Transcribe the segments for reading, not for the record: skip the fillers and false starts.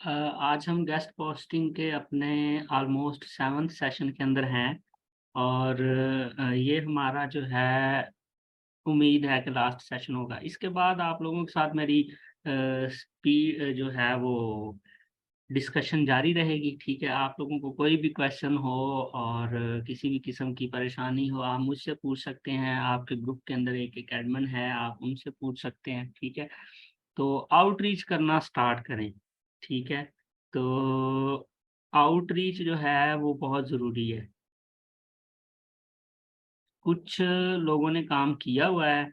आज हम guest posting के अपने ऑलमोस्ट 7th सेशन के अंदर हैं और ये हमारा जो है उम्मीद है कि लास्ट सेशन होगा। इसके बाद आप लोगों के साथ मेरी स्पी जो है वो डिस्कशन जारी रहेगी। ठीक है, आप लोगों को कोई भी क्वेश्चन हो और किसी भी किस्म की परेशानी हो, आप मुझसे पूछ सकते हैं। आपके ग्रुप के अंदर एक एडमिन है, आप उनसे पूछ सकते हैं। ठीक है, तो आउटरीच करना स्टार्ट करें। ठीक है, तो आउटरीच जो है वो बहुत ज़रूरी है। कुछ लोगों ने काम किया हुआ है।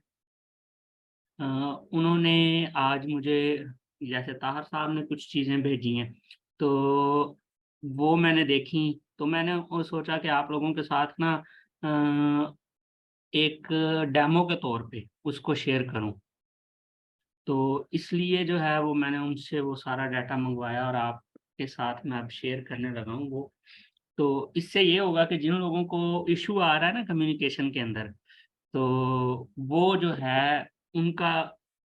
उन्होंने आज मुझे, जैसे ताहर साहब ने कुछ चीज़ें भेजी हैं, तो वो मैंने देखी। तो मैंने वो सोचा कि आप लोगों के साथ ना अ, एक डेमो के तौर पे उसको शेयर करूं। तो इसलिए जो है वो मैंने उनसे वो सारा डाटा मंगवाया और आपके साथ मैं अब शेयर करने लगा हूँ वो। तो इससे ये होगा कि जिन लोगों को इश्यू आ रहा है ना कम्युनिकेशन के अंदर, तो वो जो है उनका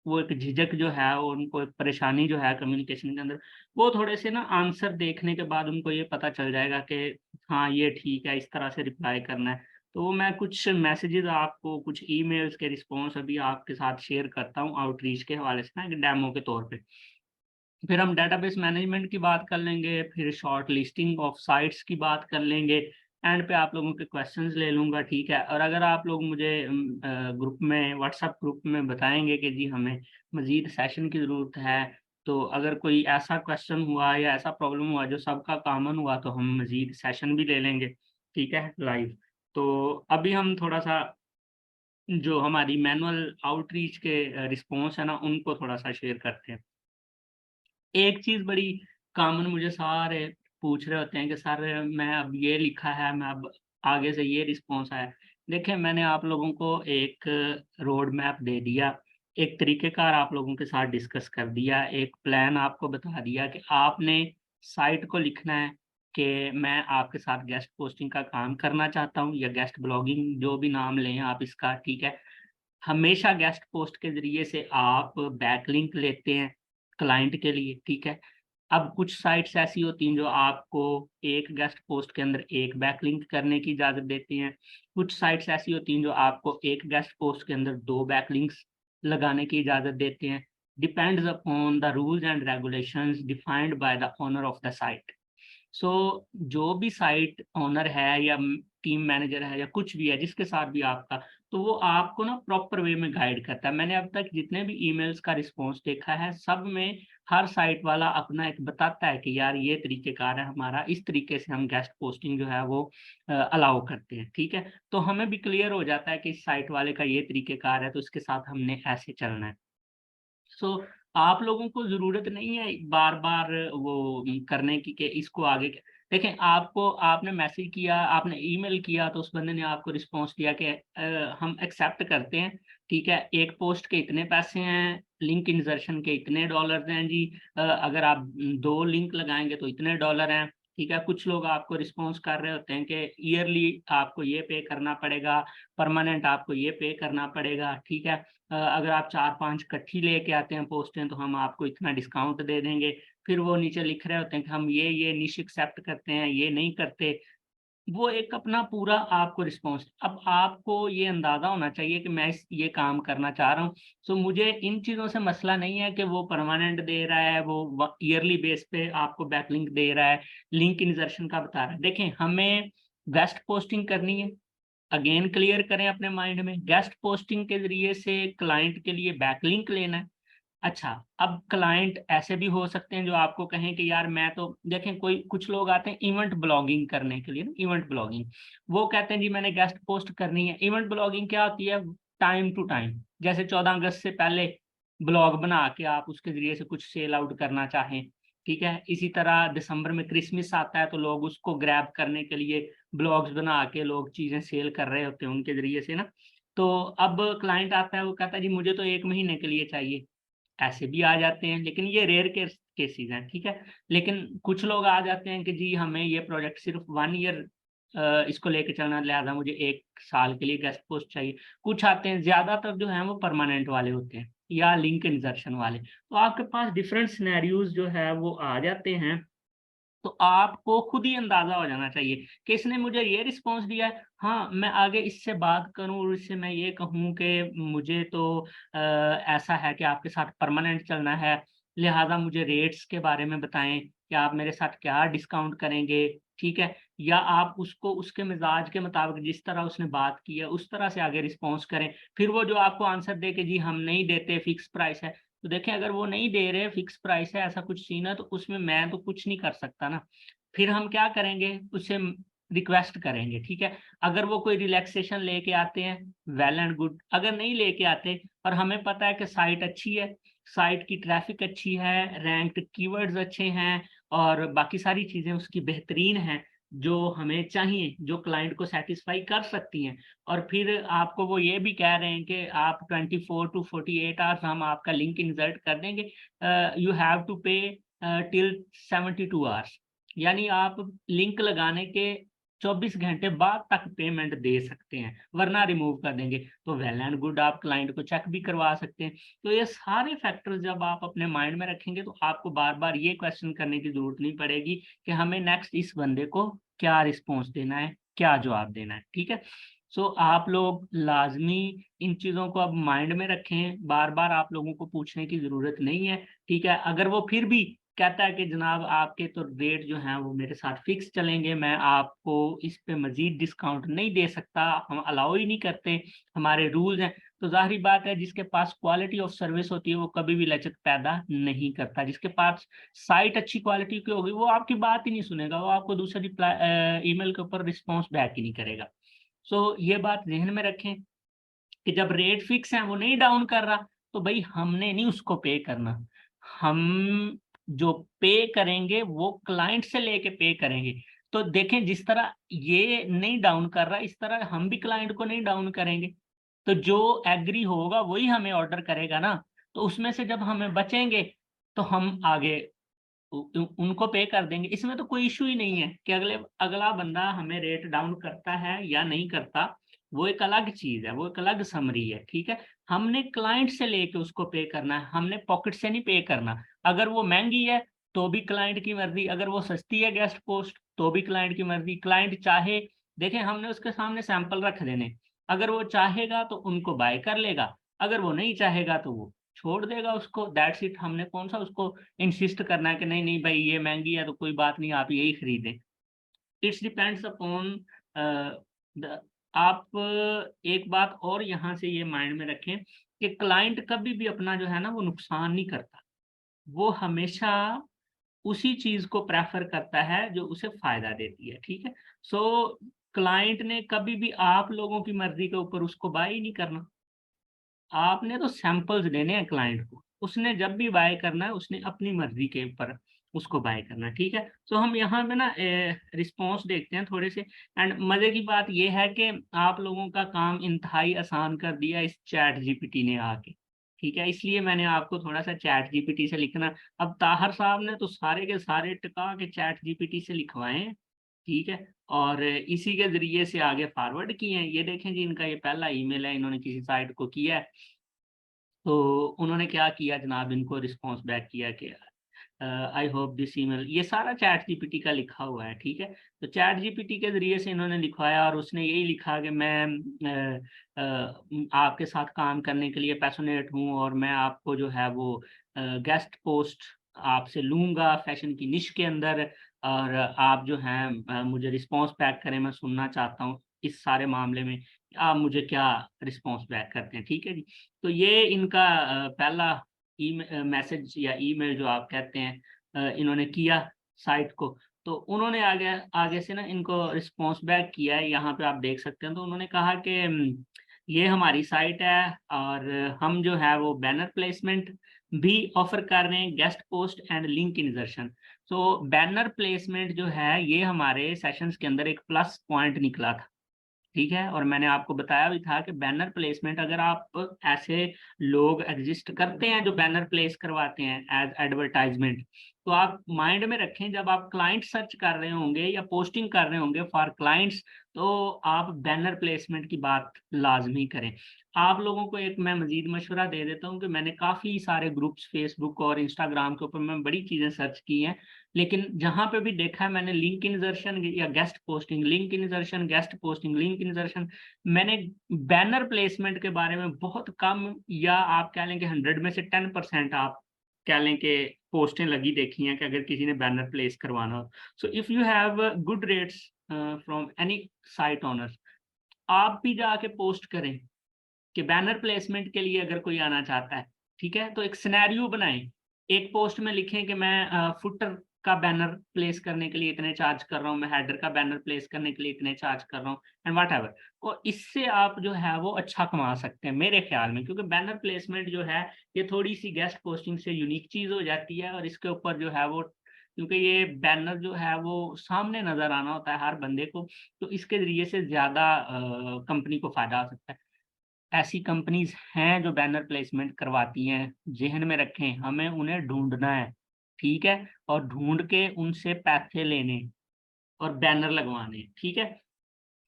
वो एक झिझक जो है और उनको एक परेशानी जो है कम्युनिकेशन के अंदर, वो थोड़े से ना आंसर देखने के बाद उनको ये पता चल जाएगा कि हाँ, ये ठीक है, इस तरह से रिप्लाई करना है। तो मैं कुछ मैसेजेस आपको, कुछ ईमेल्स के रिस्पॉन्स अभी आपके साथ शेयर करता हूँ आउटरीच के हवाले से ना, एक डेमो के तौर पे। फिर हम डेटाबेस मैनेजमेंट की बात कर लेंगे, फिर शॉर्ट लिस्टिंग ऑफ साइट्स की बात कर लेंगे, एंड पे आप लोगों के क्वेश्चंस ले लूँगा। ठीक है, और अगर आप लोग मुझे ग्रुप में, व्हाट्सएप ग्रुप में बताएँगे कि जी हमें मज़ीद सेशन की ज़रूरत है, तो अगर कोई ऐसा क्वेश्चन हुआ या ऐसा प्रॉब्लम हुआ जो सबका कॉमन हुआ, तो हम मज़ीद सेशन भी ले लेंगे। ठीक है, लाइव। तो अभी हम थोड़ा-सा जो हमारी मैनुअल आउटरीच के रिस्पॉन्स है ना, उनको थोड़ा-सा शेयर करते हैं। एक चीज़ बड़ी कॉमन मुझे सारे पूछ रहे होते हैं कि सर मैं अब ये लिखा है, मैं अब आगे से ये रिस्पॉन्स आया। देखिए, मैंने आप लोगों को एक रोड मैप दे दिया, एक तरीक़ेकार आप लोगों के साथ डिस्कस कर दिया, एक प्लान आपको बता दिया कि आपने साइट को लिखना है कि मैं आपके साथ गेस्ट पोस्टिंग का काम करना चाहता हूँ या गेस्ट ब्लॉगिंग, जो भी नाम लें आप इसका। ठीक है, हमेशा गेस्ट पोस्ट के ज़रिए से आप बैकलिंक लेते हैं क्लाइंट के लिए। ठीक है, अब कुछ साइट्स ऐसी होती हैं जो आपको एक गेस्ट पोस्ट के अंदर एक बैकलिंक करने की इजाज़त देती हैं। कुछ साइट्स ऐसी होती हैं जो आपको एक गेस्ट पोस्ट के अंदर 2 बैकलिंक्स लगाने की इजाज़त देते हैं। Depends upon the rules and regulations defined by the owner of the site. So जो भी साइट ओनर है या टीम मैनेजर है या कुछ भी है जिसके साथ भी आपका, तो वो आपको ना प्रॉपर वे में गाइड करता है। मैंने अब तक जितने भी ईमेल्स का रिस्पॉन्स देखा है, सब में हर साइट वाला अपना एक बताता है कि यार ये तरीक़ेकार है हमारा, इस तरीके से हम गेस्ट पोस्टिंग जो है वो अलाउ करते हैं। ठीक है, तो हमें भी क्लियर हो जाता है कि इस साइट वाले का ये तरीक़ेकार है, तो इसके साथ हमने ऐसे चलना है। सो आप लोगों को ज़रूरत नहीं है बार-बार वो करने की कि इसको आगे क देखें, आपको, आपने मैसेज किया, आपने ईमेल किया, तो उस बंदे ने आपको रिस्पॉन्स दिया कि हम एक्सेप्ट करते हैं। ठीक है, एक पोस्ट के इतने पैसे हैं, लिंक इंसर्शन के इतने डॉलर्स हैं जी, अगर आप 2 लिंक लगाएँगे तो इतने डॉलर हैं। ठीक है, कुछ लोग आपको रिस्पॉन्स कर रहे होते हैं कि ईयरली आपको ये पे करना पड़ेगा, परमानेंट आपको ये पे करना पड़ेगा। ठीक है, अगर आप 4-5 इकट्ठी लेके आते हैं पोस्टें, तो हम आपको इतना डिस्काउंट दे देंगे। फिर वो नीचे लिख रहे होते हैं कि हम ये निश एक्सेप्ट करते हैं, ये नहीं करते। वो एक अपना पूरा आपको रिस्पॉन्स, अब आपको ये अंदाज़ा होना चाहिए कि मैं इस ये काम करना चाह रहा हूँ। सो मुझे इन चीज़ों से मसला नहीं है कि वो परमानेंट दे रहा है, वो ईयरली बेस पे आपको बैकलिंक दे रहा है, लिंक इंसर्शन का बता रहा है। देखें, हमें गेस्ट पोस्टिंग करनी है। अगेन क्लियर करें अपने माइंड में, गेस्ट पोस्टिंग के ज़रिए से क्लाइंट के लिए बैकलिंक लेना है। अच्छा, अब क्लाइंट ऐसे भी हो सकते हैं जो आपको कहें कि यार मैं तो, देखें, कोई कुछ लोग आते हैं इवेंट ब्लॉगिंग करने के लिए ना, इवेंट ब्लॉगिंग। वो कहते हैं जी मैंने गेस्ट पोस्ट करनी है। इवेंट ब्लॉगिंग क्या होती है? टाइम टू टाइम, जैसे 14 अगस्त से पहले ब्लॉग बना के आप उसके ज़रिए से कुछ सेल आउट करना चाहें। ठीक है? इसी तरह दिसंबर में क्रिसमस आता है, तो लोग उसको ग्रैब करने के लिए ब्लॉग्स बना के लोग चीज़ें सेल कर रहे होते हैं उनके ज़रिए से ना। तो अब क्लाइंट आता है, वो कहता है जी मुझे तो 1 महीने के लिए चाहिए। ऐसे भी आ जाते हैं, लेकिन ये रेयर केसेज़ हैं। ठीक है? लेकिन कुछ लोग आ जाते हैं कि जी हमें ये प्रोजेक्ट सिर्फ़ 1 ईयर इसको लेके चलना है, लिहाज़ा मुझे 1 साल के लिए गेस्ट पोस्ट चाहिए। कुछ आते हैं, ज़्यादातर जो हैं वो परमानेंट वाले होते हैं। या लिंक इंसर्शन वाले। तो आपके पास डिफरेंट सिनेरियोज जो है वो आ जाते हैं। तो आपको खुद ही अंदाजा हो जाना चाहिए कि इसने मुझे ये रिस्पॉन्स दिया है, हाँ मैं आगे इससे बात करूं और इससे मैं ये कहूं कि मुझे तो ऐसा है कि आपके साथ परमानेंट चलना है, लिहाजा मुझे रेट्स के बारे में बताएं कि आप मेरे साथ क्या डिस्काउंट करेंगे, ठीक है। या आप उसको उसके मिजाज के मुताबिक जिस तरह उसने बात की है उस तरह से आगे रिस्पॉन्स करें। फिर वो जो आपको आंसर दे कि जी हम नहीं देते, फिक्स प्राइस है, तो देखें अगर वो नहीं दे रहे, फिक्स प्राइस है, ऐसा कुछ सीन है, तो उसमें मैं तो कुछ नहीं कर सकता ना। फिर हम क्या करेंगे, उससे रिक्वेस्ट करेंगे, ठीक है। अगर वो कोई रिलैक्सेशन लेके आते हैं, वेल एंड गुड। अगर नहीं लेके आते और हमें पता है कि साइट अच्छी है, साइट की ट्रैफिक अच्छी है, रैंक्ड कीवर्ड्स अच्छे हैं और बाकी सारी चीजें उसकी बेहतरीन हैं जो हमें चाहिए, जो क्लाइंट को सेटिस्फाई कर सकती हैं, और फिर आपको वो ये भी कह रहे हैं कि आप 24 to 48 आवर्स हम आपका लिंक इंसर्ट कर देंगे, यू हैव टू पे टिल 72 आवर्स, यानी आप लिंक लगाने के 24 घंटे बाद तक पेमेंट दे सकते हैं, वरना रिमूव कर देंगे। तो वेल एंड गुड, आप क्लाइंट को चेक भी करवा सकते हैं। तो ये सारे फैक्टर्स जब आप अपने माइंड में रखेंगे तो आपको बार बार ये क्वेश्चन करने की जरूरत नहीं पड़ेगी कि हमें नेक्स्ट इस बंदे को क्या रिस्पॉन्स देना है, क्या जवाब देना है, ठीक है। सो आप लोग लाजमी इन चीज़ों को अब माइंड में रखें, बार बार आप लोगों को पूछने की ज़रूरत नहीं है, ठीक है। अगर वो फिर भी कहता है कि जनाब आपके तो रेट जो हैं वो मेरे साथ फिक्स चलेंगे, मैं आपको इस पे मज़ीद डिस्काउंट नहीं दे सकता, हम अलाउ ही नहीं करते, हमारे रूल्स हैं, तो ज़ाहिर बात है जिसके पास क्वालिटी ऑफ सर्विस होती है वो कभी भी लचक पैदा नहीं करता। जिसके पास साइट अच्छी क्वालिटी की होगी वो आपकी बात ही नहीं सुनेगा, वो आपको दूसरी ईमेल के ऊपर रिस्पॉन्स बैक ही नहीं करेगा। सो ये बात ज़हन में रखें कि जब रेट फिक्स है, वो नहीं डाउन कर रहा, तो भाई हमने नहीं उसको पे करना। हम जो पे करेंगे वो क्लाइंट से लेके पे करेंगे। तो देखें जिस तरह ये नहीं डाउन कर रहा, इस तरह हम भी क्लाइंट को नहीं डाउन करेंगे। तो जो एग्री होगा वही हमें ऑर्डर करेगा ना। तो उसमें से जब हमें बचेंगे तो हम आगे उनको पे कर देंगे। इसमें तो कोई इशू ही नहीं है कि अगला बंदा हमें रेट डाउन करता है या नहीं करता, वो एक अलग चीज है, वो एक अलग समरी है, ठीक है। हमने क्लाइंट से लेके उसको पे करना है, हमने पॉकेट से नहीं पे करना। अगर वो महंगी है तो भी क्लाइंट की मर्जी, अगर वो सस्ती है गेस्ट पोस्ट तो भी क्लाइंट की मर्जी। क्लाइंट चाहे, देखें हमने उसके सामने सैंपल रख देने, अगर वो चाहेगा तो उनको बाय कर लेगा, अगर वो नहीं चाहेगा तो वो छोड़ देगा उसको, दैट्स इट। हमने कौन सा उसको इंसिस्ट करना है कि नहीं नहीं भाई ये महंगी है तो कोई बात नहीं आप यही खरीदें। इट्स डिपेंड्स अपॉन आप एक बात और यहाँ से ये माइंड में रखें कि क्लाइंट कभी भी अपना जो है ना वो नुकसान नहीं करता, वो हमेशा उसी चीज को प्रेफर करता है जो उसे फायदा देती है, ठीक है। सो क्लाइंट ने कभी भी आप लोगों की मर्जी के ऊपर उसको बाय ही नहीं करना। आपने तो सैंपल्स देने हैं क्लाइंट को, उसने जब भी बाय करना है उसने अपनी मर्जी के ऊपर उसको बाय करना है, ठीक है। तो हम यहाँ पे ना रिस्पॉन्स देखते हैं थोड़े से। एंड मजे की बात यह है कि आप लोगों का काम इंतहाई आसान कर दिया इस चैट जीपीटी ने आके, ठीक है। इसलिए मैंने आपको थोड़ा सा चैट जीपीटी से लिखना, अब ताहर साहब ने तो सारे के सारे टिका के चैट जीपीटी से लिखवाए हैं, ठीक है। और इसी के जरिए से आगे फॉरवर्ड किए हैं। ये देखें जी, इनका ये पहला ईमेल है, इन्होंने किसी साइट को किया है। तो उन्होंने क्या किया जनाब, इनको रिस्पॉन्स बैक किया कि आई होप दिस ईमेल, ये सारा चैट जीपीटी का लिखा हुआ है, ठीक है। तो चैट जीपीटी के जरिए से इन्होंने लिखवाया और उसने यही लिखा कि मैं आपके साथ काम करने के लिए पैशनेट हूँ और मैं आपको जो है वो गेस्ट पोस्ट आपसे लूंगा फैशन की निश के अंदर, और आप जो हैं मुझे रिस्पॉन्स बैक करें, मैं सुनना चाहता हूँ इस सारे मामले में आप मुझे क्या रिस्पॉन्स बैक करते हैं, ठीक है जी। तो ये इनका पहला ई मैसेज या ईमेल जो आप कहते हैं इन्होंने किया साइट को। तो उन्होंने आगे आगे से ना इनको रिस्पॉन्स बैक किया है, यहाँ पे आप देख सकते हैं। तो उन्होंने कहा कि ये हमारी साइट है और हम जो है वो बैनर प्लेसमेंट भी ऑफर कर रहे हैं, guest post and link insertion. तो बैनर प्लेसमेंट जो है ये हमारे सेशंस के अंदर एक प्लस पॉइंट निकला था, ठीक है। और मैंने आपको बताया भी था कि बैनर प्लेसमेंट, अगर आप ऐसे लोग एग्जिस्ट करते हैं जो बैनर प्लेस करवाते हैं एज एडवर्टाइजमेंट, तो आप माइंड में रखें, जब आप क्लाइंट सर्च कर रहे होंगे या पोस्टिंग कर रहे होंगे फॉर क्लाइंट्स, तो आप बैनर प्लेसमेंट की बात लाजमी करें। आप लोगों को एक मैं मजीद मशवरा दे देता हूँ कि मैंने काफ़ी सारे ग्रुप्स फेसबुक और इंस्टाग्राम के ऊपर मैं बड़ी चीज़ें सर्च की हैं, लेकिन जहाँ पे भी देखा है मैंने लिंक इंजर्शन या guest posting, link इंजर्शन, guest posting, link इंजर्शन, मैंने बैनर प्लेसमेंट के बारे में बहुत कम, या आप कह लें कि 100 में से 10% आप कह लें कि पोस्टें लगी देखी हैं कि अगर किसी ने बैनर प्लेस करवाना हो। So if you have good rates from any site owners, आप भी जाके पोस्ट करें कि बैनर प्लेसमेंट के लिए अगर कोई आना चाहता है, ठीक है? तो एक सिनेरियो बनाएँ। एक पोस्ट में लिखें कि मैं फुटर का बैनर प्लेस करने के लिए इतने चार्ज कर रहा हूँ, मैं हेडर का बैनर प्लेस करने के लिए इतने चार्ज कर रहा हूँ एंड व्हाटएवर। और इससे आप जो है वो अच्छा कमा सकते हैं मेरे ख़्याल में, क्योंकि बैनर प्लेसमेंट जो है ये थोड़ी-सी गेस्ट पोस्टिंग से यूनिक चीज़ हो जाती है, और इसके ऊपर जो है वो, क्योंकि ये बैनर जो है वो सामने नज़र आना होता है हर बंदे को, तो इसके ज़रिए से ज़्यादा कंपनी को फ़ायदा हो सकता है। ऐसी कंपनीज़ हैं जो बैनर प्लेसमेंट करवाती हैं, ज़हन में रखें, हमें उन्हें ढूँढना है, ठीक है? और ढूँढ के उनसे पैसे लेने और बैनर लगवाने, ठीक है?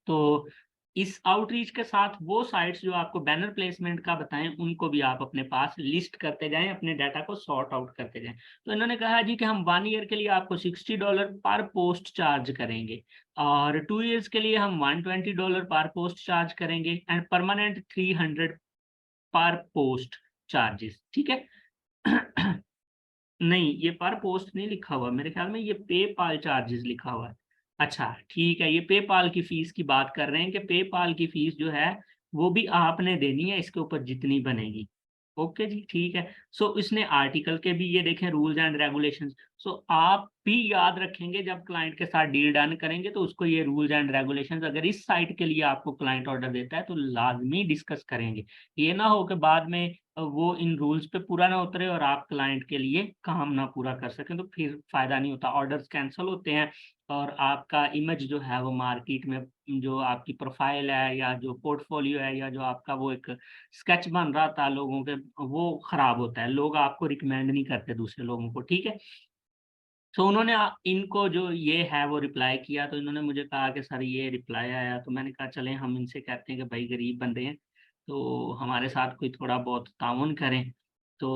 तो इस आउटरीच के साथ वो साइट्स जो आपको बैनर प्लेसमेंट का बताएँ, उनको भी आप अपने पास लिस्ट करते जाएँ, अपने डाटा को सॉर्ट आउट करते जाएँ। तो इन्होंने कहा जी कि हम 1 ईयर के लिए आपको $60 पर पोस्ट चार्ज करेंगे, और 2 इयर्स के लिए हम $120 पर पोस्ट चार्ज करेंगे, एंड परमानेंट 300 पर पोस्ट चार्जेस, ठीक है? नहीं, ये पर पोस्ट नहीं लिखा हुआ, मेरे ख्याल में ये पेपाल चार्जेस लिखा हुआ है। अच्छा, ठीक है, ये पेपाल की फीस की बात कर रहे हैं कि पेपाल की फीस जो है, वो भी आपने देनी है इसके ऊपर जितनी बनेगी। ओके जी, ठीक है। सो इसने आर्टिकल के भी ये देखें रूल्स एंड रेगुलेशंस। सो आप भी याद रखेंगे जब क्लाइंट के साथ डील डन करेंगे तो उसको ये रूल्स एंड रेगुलेशंस, अगर इस साइट के लिए आपको क्लाइंट ऑर्डर देता है तो लाज़मी डिस्कस करेंगे। ये ना हो कि बाद में वो इन रूल्स पे पूरा ना उतरे और आप क्लाइंट के लिए काम ना पूरा कर सकें, तो फिर फ़ायदा नहीं होता, ऑर्डर्स कैंसल होते हैं, और आपका इमेज जो है वो मार्केट में, जो आपकी प्रोफ़ाइल है या जो पोर्टफ़ोलियो है या जो आपका वो एक स्केच बन रहा था लोगों के, वो ख़राब होता है। लोग आपको रिकमेंड नहीं करते दूसरे लोगों को, ठीक है? तो उन्होंने इनको जो ये है वो रिप्लाई किया, तो इन्होंने मुझे कहा कि सर ये रिप्लाई आया, तो मैंने कहा चलें हम इनसे कहते हैं कि भाई गरीब बंदे हैं, तो हमारे साथ कोई थोड़ा बहुत ताउन करें। तो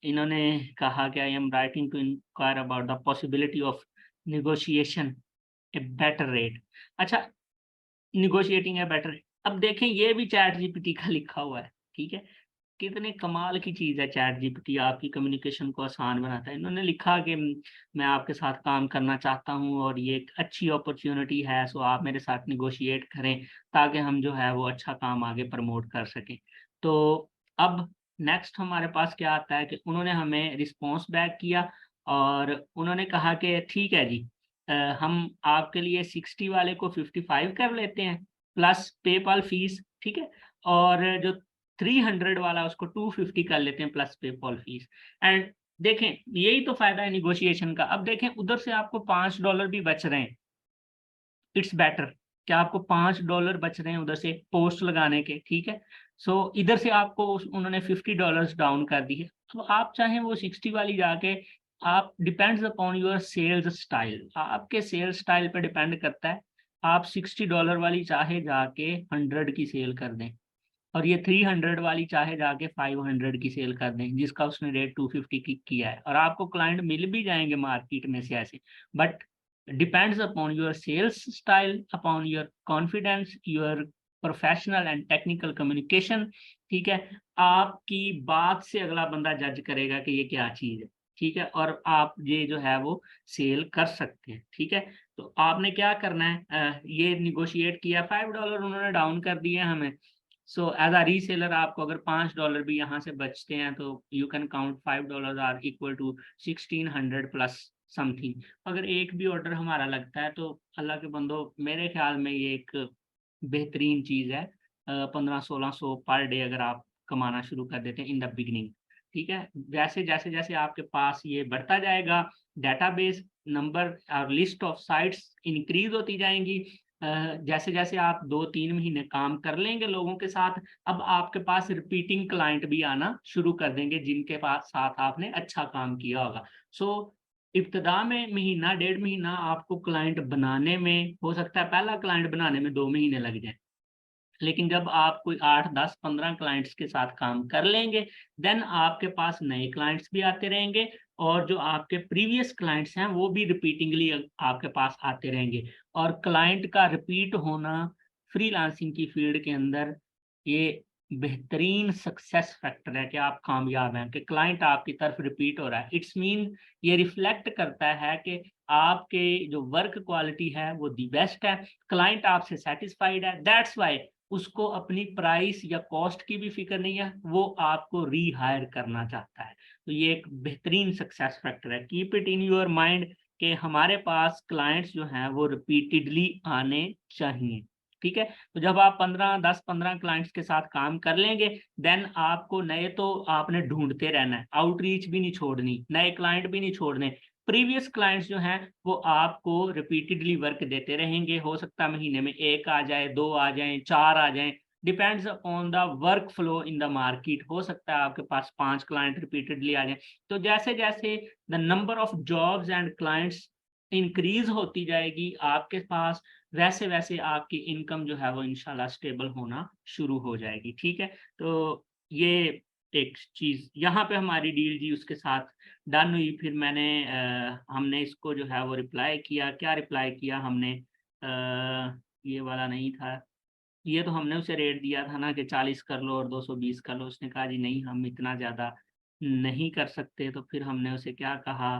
इन्होंने कहा कि I am writing to inquire about the possibility of negotiation a better rate. अच्छा, नेगोशिएटिंग ए बेटर, अब देखें ये भी चैट जीपीटी का लिखा हुआ है, ठीक है? कितने कमाल की चीज़ है चैट जीपीटी, आपकी कम्युनिकेशन को आसान बनाता है। इन्होंने लिखा कि मैं आपके साथ काम करना चाहता हूँ और ये एक अच्छी अपॉर्च्युनिटी है, सो आप मेरे साथ नेगोशिएट करें ताकि हम जो है वो अच्छा काम आगे प्रमोट कर सकें। तो अब नेक्स्ट हमारे पास क्या आता है कि उन्होंने हमें रिस्पॉन्स बैक किया और उन्होंने कहा कि ठीक है जी, हम आपके लिए 60 वाले को 55 कर लेते हैं प्लस पेपाल फीस, ठीक है? और जो 300 वाला उसको 250 कर लेते हैं प्लस पेपॉल फीस। एंड देखें यही तो फ़ायदा है नेगोशिएशन का। अब देखें उधर से आपको $5 भी बच रहे हैं, इट्स बेटर, क्या आपको $5 बच रहे हैं उधर से पोस्ट लगाने के, ठीक है? सो इधर से आपको उन्होंने $50 डाउन कर दिए। तो आप चाहें वो 60 वाली जाके, आप depends upon your sales style, आपके सेल्स स्टाइल पे डिपेंड करता है। आप $60 वाली चाहे जाके 100 की सेल कर दें। और ये 300 वाली चाहे जाके 500 की सेल कर दें, जिसका उसने रेट 250 की किया है, और आपको क्लाइंट मिल भी जाएँगे मार्केट में से ऐसे। But depends upon your sales style, upon your confidence, your professional and technical communication, ठीक है? आपकी बात से अगला बंदा जज करेगा कि ये क्या चीज़ है, ठीक है? और आप ये जो है वो सेल कर सकते हैं, ठीक है? तो आपने क्या करना है, ये नेगोशिएट किया, $5 उन्होंने डाउन कर दिए हमें। सो एज़ अ रीसेलर आपको अगर $5 भी यहाँ से बचते हैं तो you can count $5 are equal to 1600 plus something. अगर एक भी ऑर्डर हमारा लगता है तो अल्लाह के बंदो मेरे ख़्याल में ये एक बेहतरीन चीज़ है। 1500-1600 पर डे अगर आप कमाना शुरू कर देते हैं इन द बिगिनिंग, ठीक है? वैसे जैसे-जैसे आपके पास ये बढ़ता जाएगा, डेटाबेस नंबर और लिस्ट ऑफ साइट्स इंक्रीज़ होती जाएँगी। जैसे-जैसे आप 2-3 महीने काम कर लेंगे लोगों के साथ, अब आपके पास रिपीटिंग क्लाइंट भी आना शुरू कर देंगे जिनके पास साथ आपने अच्छा काम किया होगा। सो इब्तदा में महीना 1.5 महीना आपको क्लाइंट बनाने में, हो सकता है पहला क्लाइंट बनाने में 2 महीने लग जाए। लेकिन जब आप कोई 8, 10, 15 क्लाइंट्स के साथ काम कर लेंगे, देन आपके पास नए क्लाइंट्स भी आते रहेंगे और जो आपके प्रीवियस क्लाइंट्स हैं, वो भी रिपीटिंगली आपके पास आते रहेंगे। और क्लाइंट का रिपीट होना फ्रीलांसिंग की फील्ड के अंदर ये बेहतरीन सक्सेस फैक्टर है कि आप कामयाब हैं, कि क्लाइंट आपकी तरफ रिपीट हो रहा है। इट्स मीन ये रिफ्लेक्ट करता है कि आपके जो वर्क क्वालिटी है वो दी बेस्ट है, क्लाइंट आपसे सैटिस्फाइड है, दैट्स व्हाई उसको अपनी प्राइस या कॉस्ट की भी फ़िक्र नहीं है, वो आपको रीहायर करना चाहता है। तो ये एक बेहतरीन सक्सेस फैक्टर है। Keep it in your mind कि हमारे पास क्लाइंट्स जो हैं वो रिपीटेडली आने चाहिए, ठीक है? तो जब आप 10-15 क्लाइंट्स के साथ काम कर लेंगे, देन आपको नए तो आपने ढूँढते रहना है, आउटरीच भी नहीं छोड़नी, नए क्लाइंट भी नहीं छोड़ने। प्रीवियस क्लाइंट्स जो हैं वो आपको रिपीटेडली वर्क देते रहेंगे। हो सकता है महीने में 1 आ जाए, 2 आ जाएँ, 4 आ जाएँ, depends upon the work flow in the market. हो सकता है आपके पास 5 क्लाइंट रिपीटेडली आ जाएँ। तो जैसे-जैसे the number of jobs and clients increase होती जाएगी आपके पास, वैसे-वैसे आपकी इनकम जो है वो इंशाल्लाह स्टेबल होना शुरू हो जाएगी, ठीक है? तो ये एक चीज़ यहाँ पे हमारी डील जी उसके साथ डन हुई। फिर हमने इसको जो है वो रिप्लाई किया। क्या रिप्लाई किया हमने? ये वाला नहीं था। ये तो हमने उसे रेट दिया था ना कि 40 कर लो और 220 कर लो। उसने कहा जी नहीं, हम इतना ज़्यादा नहीं कर सकते। तो फिर हमने उसे क्या कहा,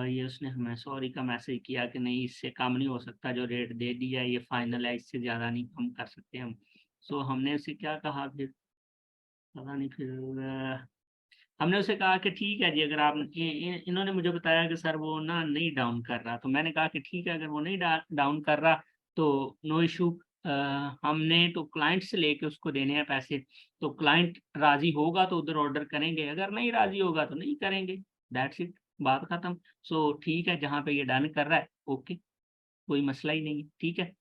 ये उसने हमें सॉरी का मैसेज किया कि नहीं, इससे कम नहीं हो सकता, जो रेट दे दिया है ये फाइनल है, इससे ज़्यादा नहीं कम कर सकते हम। सो हमने उसे क्या कहा फिर, पता नहीं फिर हमने उसे कहा कि ठीक है जी, अगर आप इन्होंने मुझे बताया कि सर वो ना नहीं डाउन कर रहा। तो मैंने कहा कि ठीक है, अगर वो नहीं डाउन कर रहा तो नो इशू। हमने तो क्लाइंट से लेके उसको देने हैं पैसे, तो क्लाइंट राजी होगा तो उधर ऑर्डर करेंगे, अगर नहीं राजी होगा तो नहीं करेंगे, दैट्स इट, बात खत्म। सो ठीक है, जहाँ पे ये डन कर रहा है ओके, कोई मसला ही नहीं है, ठीक है।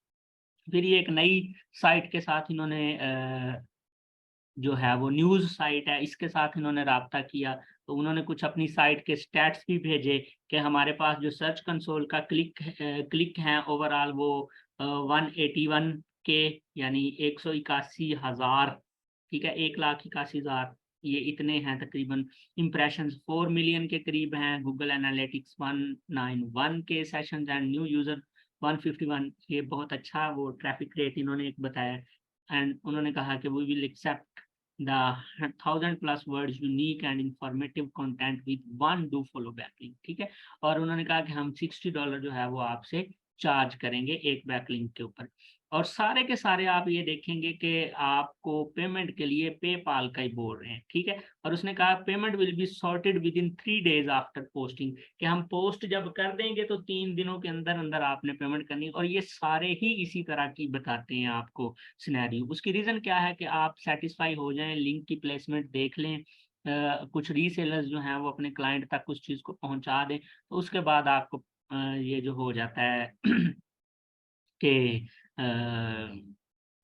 फिर ये एक नई साइट के साथ इन्होंने जो है वो न्यूज़ साइट है, इसके साथ इन्होंने राब्ता किया। तो उन्होंने कुछ अपनी साइट के स्टैट्स भी भेजे कि हमारे पास जो सर्च कंसोल का क्लिक हैं ओवरऑल वो 181 के, यानी 181,000, ठीक है, 1,81,000, ये इतने हैं तकरीबन। इम्प्रेशंस 4 मिलियन के करीब हैं। गूगल एनालिटिक्स 191 के सेशंस एंड न्यू यूज़र 151। ये बहुत अच्छा वो ट्रैफिक रेट इन्होंने एक बताया। एंड उन्होंने कहा कि we will accept the 1000+ words unique and informative content with one do follow backlink, ठीक है। और उन्होंने कहा कि हम $60 जो है वो आपसे चार्ज करेंगे एक बैकलिंक के ऊपर। और सारे के सारे आप ये देखेंगे कि आपको पेमेंट के लिए पेपाल का ही बोल रहे हैं, ठीक है। और उसने कहा payment will be sorted with in 3 days after posting, कि हम पोस्ट जब कर देंगे तो 3 दिनों के अंदर अंदर आपने पेमेंट करनी है। और ये सारे ही इसी तरह की बताते हैं आपको सिनेरियो। उसकी रीज़न क्या है कि आप सैटिस्फाई हो जाएँ, लिंक की प्लेसमेंट देख लें, कुछ रीसेलर्स जो हैं वो अपने क्लाइंट तक उस चीज़ को पहुँचा दें, तो उसके बाद आपको ये जो हो जाता है कि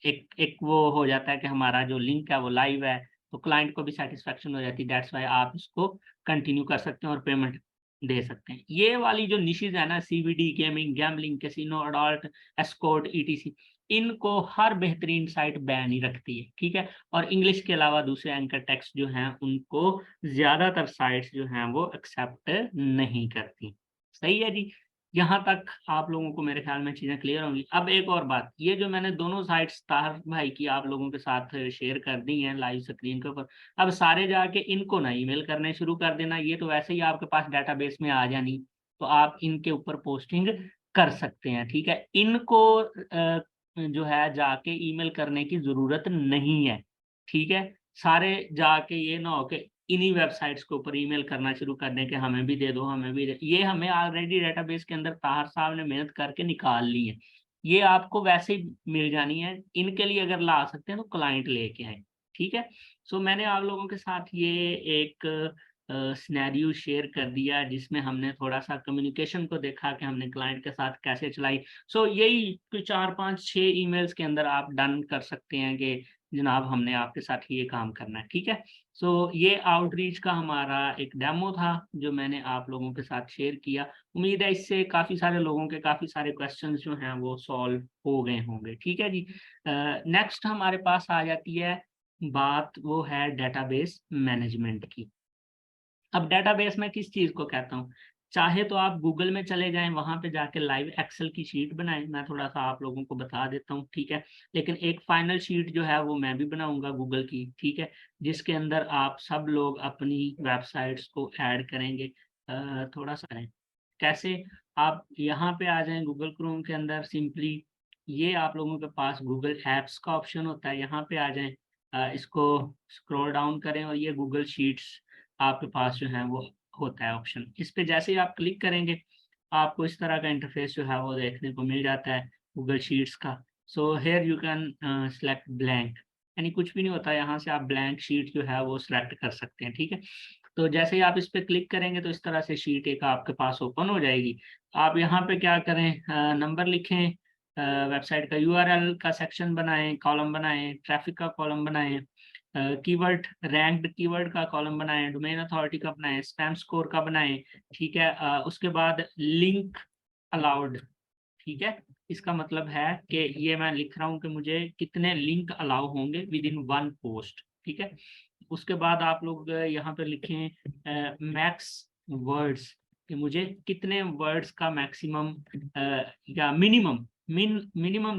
एक एक वो हो जाता है कि हमारा जो लिंक है वो लाइव है, तो क्लाइंट को भी सैटिस्फैक्शन हो जाती है, दैट्स व्हाई आप इसको कंटिन्यू कर सकते हैं और पेमेंट दे सकते हैं। ये वाली जो निशेज़ है ना, CBD, gaming, gambling, casino, adult, escort, etc, इनको हर बेहतरीन साइट बैन ही रखती है, ठीक है? और इंग्लिश के अलावा दूसरे एंकर टेक्स्ट जो हैं उनको ज़्यादातर साइट्स जो हैं वो एक्सेप्ट नहीं करती। सही है जी? यहाँ तक आप लोगों को मेरे ख़्याल में चीज़ें क्लियर होंगी। अब एक और बात, ये जो मैंने दोनों साइट्स ताहिर भाई की आप लोगों के साथ शेयर कर दी हैं लाइव स्क्रीन के ऊपर, अब सारे जाके इनको ना ईमेल करने शुरू कर देना, ये तो वैसे ही आपके पास डेटाबेस में आ जानी, तो आप इनके ऊपर पोस्टिंग कर सकते हैं, ठीक है? इनको जो है जाके ईमेल करने की ज़रूरत नहीं है, ठीक है? सारे जाके ये ना हो कि इन्हीं वेबसाइट्स के ऊपर ईमेल करना शुरू कर दें कि हमें भी दे दो, हमें भी दे, ये हमें ऑलरेडी डेटाबेस के अंदर ताहिर साहब ने मेहनत करके निकाल ली है। ये आपको वैसे ही मिल जानी है। इनके लिए अगर ला सकते हैं तो क्लाइंट लेके आएँ, ठीक है? सो मैंने आप लोगों के साथ ये एक सिनेरियो शेयर कर दिया जिसमें हमने थोड़ा-सा कम्युनिकेशन को देखा कि हमने क्लाइंट के साथ कैसे चलाई। सो यही कोई 4, 5, 6 ईमेल्स के अंदर आप डन कर सकते हैं कि जनाब हमने आपके साथ ये काम करना है, ठीक है। सो ये आउटरीच का हमारा एक डेमो था जो मैंने आप लोगों के साथ शेयर किया। उम्मीद है इससे काफ़ी सारे लोगों के काफ़ी सारे क्वेश्चंस जो हैं वो सॉल्व हो गए होंगे, ठीक है जी। नेक्स्ट हमारे पास आ जाती है बात, वो है डेटाबेस मैनेजमेंट की। अब डेटाबेस में किस चीज़ को कहता हूँ, चाहे तो आप गूगल में चले जाएं, वहां पे जाके लाइव एक्सेल की शीट बनाएं, मैं थोड़ा सा आप लोगों को बता देता हूँ, ठीक है। लेकिन एक फाइनल शीट जो है वो मैं भी बनाऊंगा गूगल की, ठीक है, जिसके अंदर आप सब लोग अपनी वेबसाइट्स को ऐड करेंगे। थोड़ा सा करें कैसे, आप यहाँ पे आ जाएं गूगल क्रोम के अंदर, सिंपली ये आप लोगों के पास गूगल एप्स का ऑप्शन होता है, यहाँ पे आ जाएं, इसको स्क्रॉल डाउन करें और ये गूगल शीट्स आपके पास जो है वो होता है ऑप्शन। इस पे जैसे ही आप क्लिक करेंगे आपको इस तरह का इंटरफेस जो है वो देखने को मिल जाता है गूगल शीट्स का। So here you can select blank, यानी कुछ भी नहीं होता, यहाँ से आप ब्लैंक शीट जो है वो सिलेक्ट कर सकते हैं, ठीक है। तो जैसे ही आप इस पे क्लिक करेंगे तो इस तरह से शीट एक आपके पास ओपन हो जाएगी। आप यहाँ पे क्या करें, नंबर लिखें, वेबसाइट का यूआरएल का सेक्शन बनाएं, कॉलम बनाएं, ट्रैफिक का कॉलम बनाएं, कीवर्ड रैंक्ड कीवर्ड का कॉलम बनाएं, डोमेन अथॉरिटी का बनाएं, स्पैम स्कोर का बनाएं, ठीक है। उसके बाद लिंक अलाउड, ठीक है। इसका मतलब है कि ये मैं लिख रहा हूँ कि मुझे कितने लिंक अलाउ होंगे विद इन वन पोस्ट, ठीक है। उसके बाद आप लोग यहाँ पे लिखें मैक्स वर्ड्स, कि मुझे कितने वर्ड्स का मैक्सिमम या मिनिमम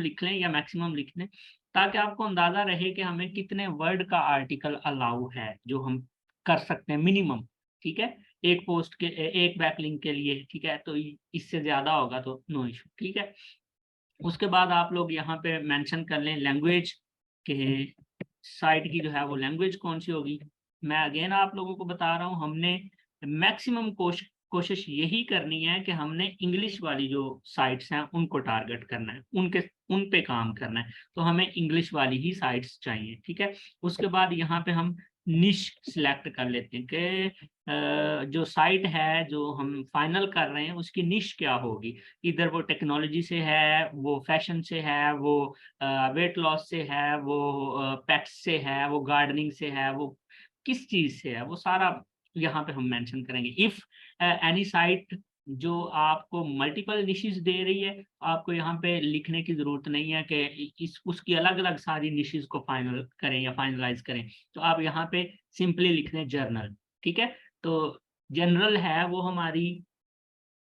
लिख लें या मैक्सिमम लिख लें, ताकि आपको अंदाजा रहे कि हमें कितने वर्ड का आर्टिकल अलाउ है जो हम कर सकते हैं मिनिमम, ठीक है, एक पोस्ट के एक बैकलिंक के लिए, ठीक है। तो इससे ज्यादा होगा तो नो इशू, ठीक है। उसके बाद आप लोग यहाँ पे मेंशन कर लें लैंग्वेज के, साइट की जो है वो लैंग्वेज कौन सी होगी। मैं अगेन आप लोगों को बता रहा हूँ, हमने मैक्सिमम कोशिश यही करनी है कि हमने इंग्लिश वाली जो साइट्स हैं उनको टारगेट करना है, उन पे काम करना है, तो हमें इंग्लिश वाली ही साइट्स चाहिए, ठीक है। उसके बाद यहाँ पे हम निश सिलेक्ट कर लेते हैं कि जो साइट है जो हम फाइनल कर रहे हैं उसकी निश क्या होगी। इधर वो टेक्नोलॉजी से है, वो फैशन से है, वो वेट लॉस से है, वो पेट्स से है, वो गार्डनिंग से है, वो किस चीज से है, वो सारा यहाँ पे हम मेंशन करेंगे। इफ एनी साइट जो आपको मल्टीपल निशेस दे रही है, आपको यहाँ पे लिखने की जरूरत नहीं है कि इस उसकी अलग अलग सारी निशेस को फाइनल करें या फाइनलाइज करें, तो आप यहाँ पे सिंपली लिख दें जर्नल, ठीक है। तो जनरल है वो हमारी,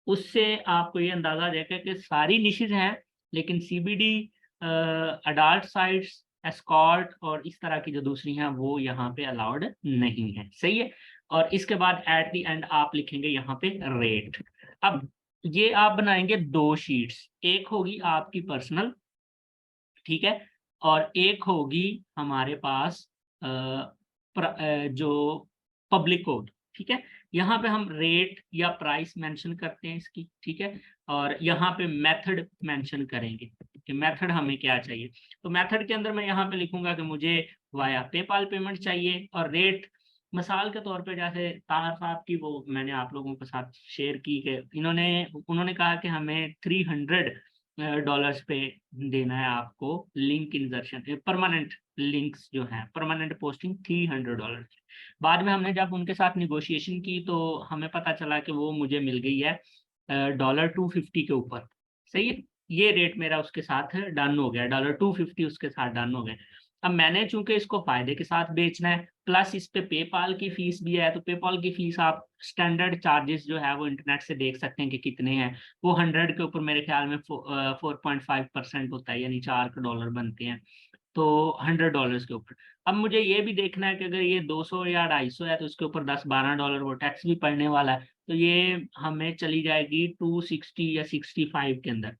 उससे आपको ये अंदाजा देगा कि सारी निशेज हैं, लेकिन सीबीडी, अडल्ट साइट्स, एस्कॉर्ट और इस तरह की जो दूसरी हैं वो यहाँ पे अलाउड नहीं है, सही है। और इसके बाद एट द एंड आप लिखेंगे यहाँ पे रेट। अब ये आप बनाएंगे दो शीट्स, एक होगी आपकी पर्सनल, ठीक है, और एक होगी हमारे पास जो पब्लिक कोड, ठीक है। यहाँ पे हम रेट या प्राइस मेंशन करते हैं इसकी, ठीक है, और यहाँ पे मेथड मेंशन करेंगे कि मेथड हमें क्या चाहिए। तो मेथड के अंदर मैं यहाँ पे लिखूंगा कि मुझे वाया पेपाल पेमेंट चाहिए, और रेट मिसाल के तौर पे जैसे तार साहब की वो मैंने आप लोगों के साथ शेयर की कि उन्होंने कहा कि हमें $300 पे देना है आपको लिंक इंजर्शन, परमानेंट लिंक्स जो है परमानेंट पोस्टिंग $300। बाद में हमने जब उनके साथ निगोशिएशन की तो हमें पता चला कि वो मुझे मिल गई है $250 के ऊपर, सही है। ये रेट मेरा उसके साथ डन हो गया, $250 उसके साथ डन हो गए। अब मैंने चूंकि इसको फायदे के साथ बेचना है, प्लस इस पे पेपाल की फीस भी है, तो पेपाल की फीस आप स्टैंडर्ड चार्जेस जो है वो इंटरनेट से देख सकते हैं कि कितने हैं। वो 100 के ऊपर मेरे ख्याल में 4.5% होता है, यानी $4 बनते हैं, तो $100 के ऊपर। अब मुझे ये भी देखना है कि अगर ये 200 या 250 है तो उसके ऊपर $10-12 वो टैक्स भी पड़ने वाला है, तो ये हमें चली जाएगी 260 या 65 के अंदर।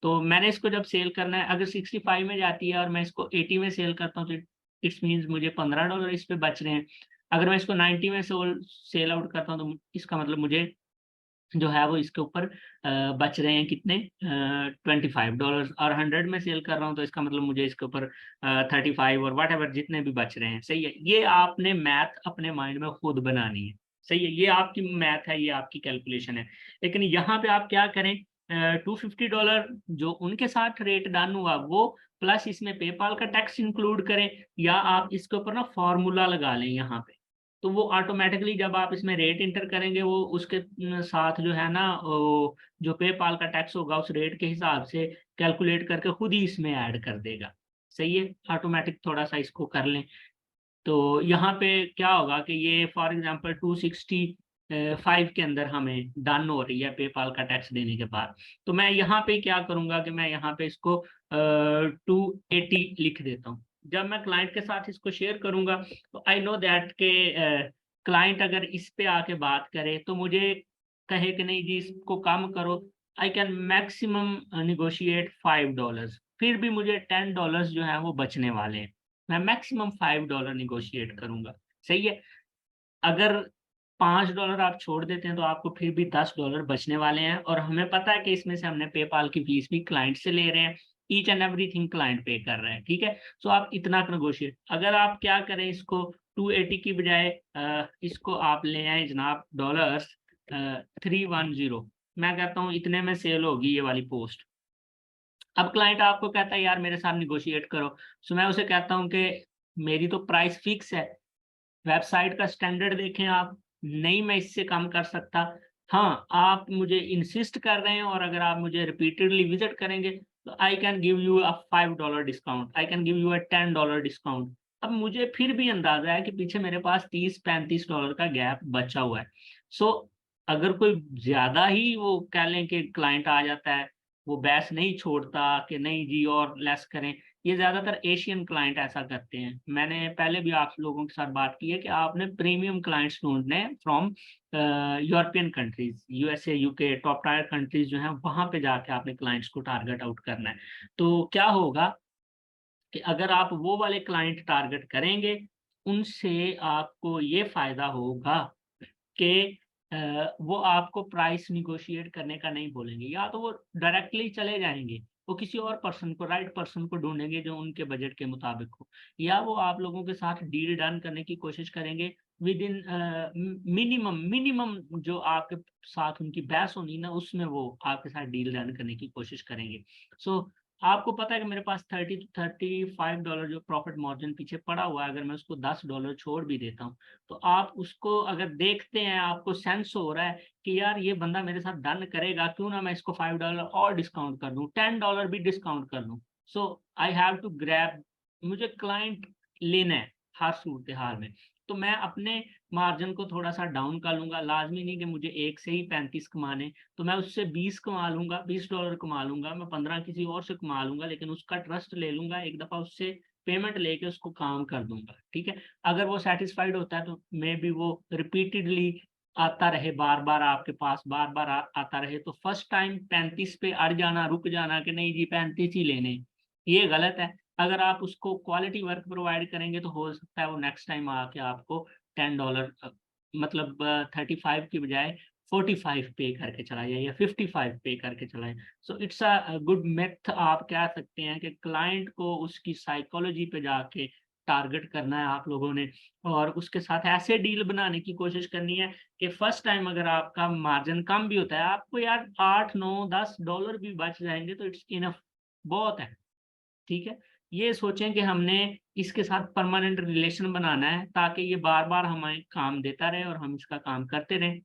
तो मैंने इसको जब सेल करना है, अगर 65 में जाती है और मैं इसको 80 में सेल करता हूँ तो इट्स मीन्स मुझे $15 इस पे बच रहे हैं। अगर मैं इसको 90 में सेल आउट करता हूँ तो इसका मतलब मुझे जो है वो इसके ऊपर बच रहे हैं कितने, $25। और 100 में सेल कर रहा हूँ तो इसका मतलब मुझे इसके ऊपर 35 और वट एवर जितने भी बच रहे हैं, सही है। ये आपने मैथ अपने माइंड में खुद बनानी है, सही है, ये आपकी मैथ है, ये आपकी कैलकुलेशन है। लेकिन यहाँ पे आप क्या करें, $250 जो उनके साथ रेट डन हुआ वो, प्लस इसमें पेपाल का टैक्स इंक्लूड करें, या आप इसके ऊपर ना फॉर्मूला लगा लें यहाँ पे। तो वो ऑटोमेटिकली जब आप इसमें रेट इंटर करेंगे वो उसके साथ जो है ना जो पेपाल का टैक्स होगा उस रेट के हिसाब से कैलकुलेट करके खुद ही इसमें ऐड कर देगा। सही है? ऑटोमेटिक थोड़ा सा इसको कर लें। तो यहाँ पे क्या होगा कि ये फॉर एग्जांपल 265 के अंदर हमें डन हो रही है पेपाल का टैक्स देने के बाद। तो मैं यहाँ पे क्या करूँगा कि मैं यहाँ पे इसको 280 लिख देता हूँ। जब मैं क्लाइंट के साथ इसको शेयर करूँगा तो आई नो दैट के क्लाइंट अगर इस पे आके बात करे तो मुझे कहे कि नहीं जी इसको कम करो, आई कैन मैक्सिमम नेगोशिएट $5, फिर भी मुझे $10 जो है वो बचने वाले हैं। मैं मैक्सिमम $5 नेगोशिएट करूँगा, सही है? अगर $5 आप छोड़ देते हैं तो आपको फिर भी $10 बचने वाले हैं और हमें पता है कि इसमें से हमने पेपाल की फीस भी क्लाइंट से ले रहे हैं, ईच एंड एवरीथिंग क्लाइंट पे कर रहा है, ठीक है? सो आप इतना नेगोशिएट अगर आप क्या करें इसको 280 की बजाय इसको आप ले आएँ जनाब डॉलर्स 310 मैं कहता हूँ इतने में सेल होगी ये वाली पोस्ट। अब क्लाइंट आपको कहता है यार मेरे साथ नेगोशिएट करो, सो मैं उसे कहता हूँ कि मेरी तो प्राइस फिक्स है, वेबसाइट का स्टैंडर्ड देखें आप, नहीं मैं इससे कम कर सकता। हाँ, आप मुझे इंसिस्ट कर रहे हैं और अगर आप मुझे रिपीटेडली विज़िट करेंगे तो I can give you a $5 discount, I can give you a $10 discount. अब मुझे फिर भी अंदाज़ा है कि पीछे मेरे पास $30-35 का गैप बचा हुआ है। सो अगर कोई ज़्यादा ही वो कह लें कि क्लाइंट आ जाता है, वो बहस नहीं छोड़ता कि नहीं जी और लेस करें, ये ज़्यादातर एशियन क्लाइंट ऐसा करते हैं। मैंने पहले भी आप लोगों के साथ बात की है कि आपने प्रीमियम क्लाइंट्स ढूँढने हैं from European countries, USA, UK top tier countries जो हैं, वहाँ पे जाके आपने क्लाइंट्स को टारगेट आउट करना है। तो क्या होगा कि अगर आप वो वाले क्लाइंट टारगेट करेंगे, उनसे आपको ये फ़ायदा होगा कि वो आपको प्राइस नेगोशिएट करने का नहीं बोलेंगे, या तो वो डायरेक्टली चले जाएँगे, वो किसी और पर्सन को राइट पर्सन को ढूँढेंगे जो उनके बजट के मुताबिक हो, या वो आप लोगों के साथ डील डन करने की कोशिश करेंगे विदिन मिनिमम मिनिमम जो आपके साथ उनकी बहस होनी ना उसमें वो आपके साथ डील डन करने की कोशिश करेंगे। सो आपको पता है कि मेरे पास 30 टू $35 जो प्रॉफिट मार्जिन पीछे पड़ा हुआ है, अगर मैं उसको $10 छोड़ भी देता हूँ, तो आप उसको अगर देखते हैं, आपको सेंस हो रहा है कि यार ये बंदा मेरे साथ डन करेगा, क्यों ना मैं इसको $5 और डिस्काउंट कर दूँ, $10 भी डिस्काउंट कर दूँ। सो आई हैव टू ग्रैब मुझे क्लाइंट लेना है हर सूरत-ए-हाल में। तो मैं अपने मार्जिन को थोड़ा-सा डाउन कर लूँगा, लाज़मी नहीं कि मुझे एक से ही 35 कमाने, तो मैं उससे 20 कमा लूँगा, $20 कमा लूँगा, मैं 15 किसी और से कमा लूँगा, लेकिन उसका ट्रस्ट ले लूँगा, एक दफ़ा उससे पेमेंट लेके उसको काम कर दूँगा, ठीक है? अगर वो सैटिस्फाइड होता है तो मेबी वो रिपीटेडली आता रहे बार-बार आपके पास, बार-बार आता रहे। तो फर्स्ट टाइम 35 पे अड़ जाना, रुक जाना कि नहीं जी 35 ही लेने, ये गलत है। अगर आप उसको क्वालिटी वर्क प्रोवाइड करेंगे तो हो सकता है वो नेक्स्ट टाइम आके आपको $10 मतलब 35 की बजाय 45 पे करके चला जाए या 55 पे करके चला जाए। So it's a good math आप कह सकते हैं कि क्लाइंट को उसकी साइकोलॉजी पे जाके टारगेट करना है आप लोगों ने और उसके साथ ऐसे डील बनाने की कोशिश करनी है कि फर्स्ट टाइम अगर आपका मार्जिन कम भी होता है, आपको यार 8, 9, $10 भी बच जाएँगे तो इट्स इनफ बहुत है, ठीक है? ये सोचें कि हमने इसके साथ परमानेंट रिलेशन बनाना है ताकि ये बार-बार हमें काम देता रहे और हम इसका काम करते रहें।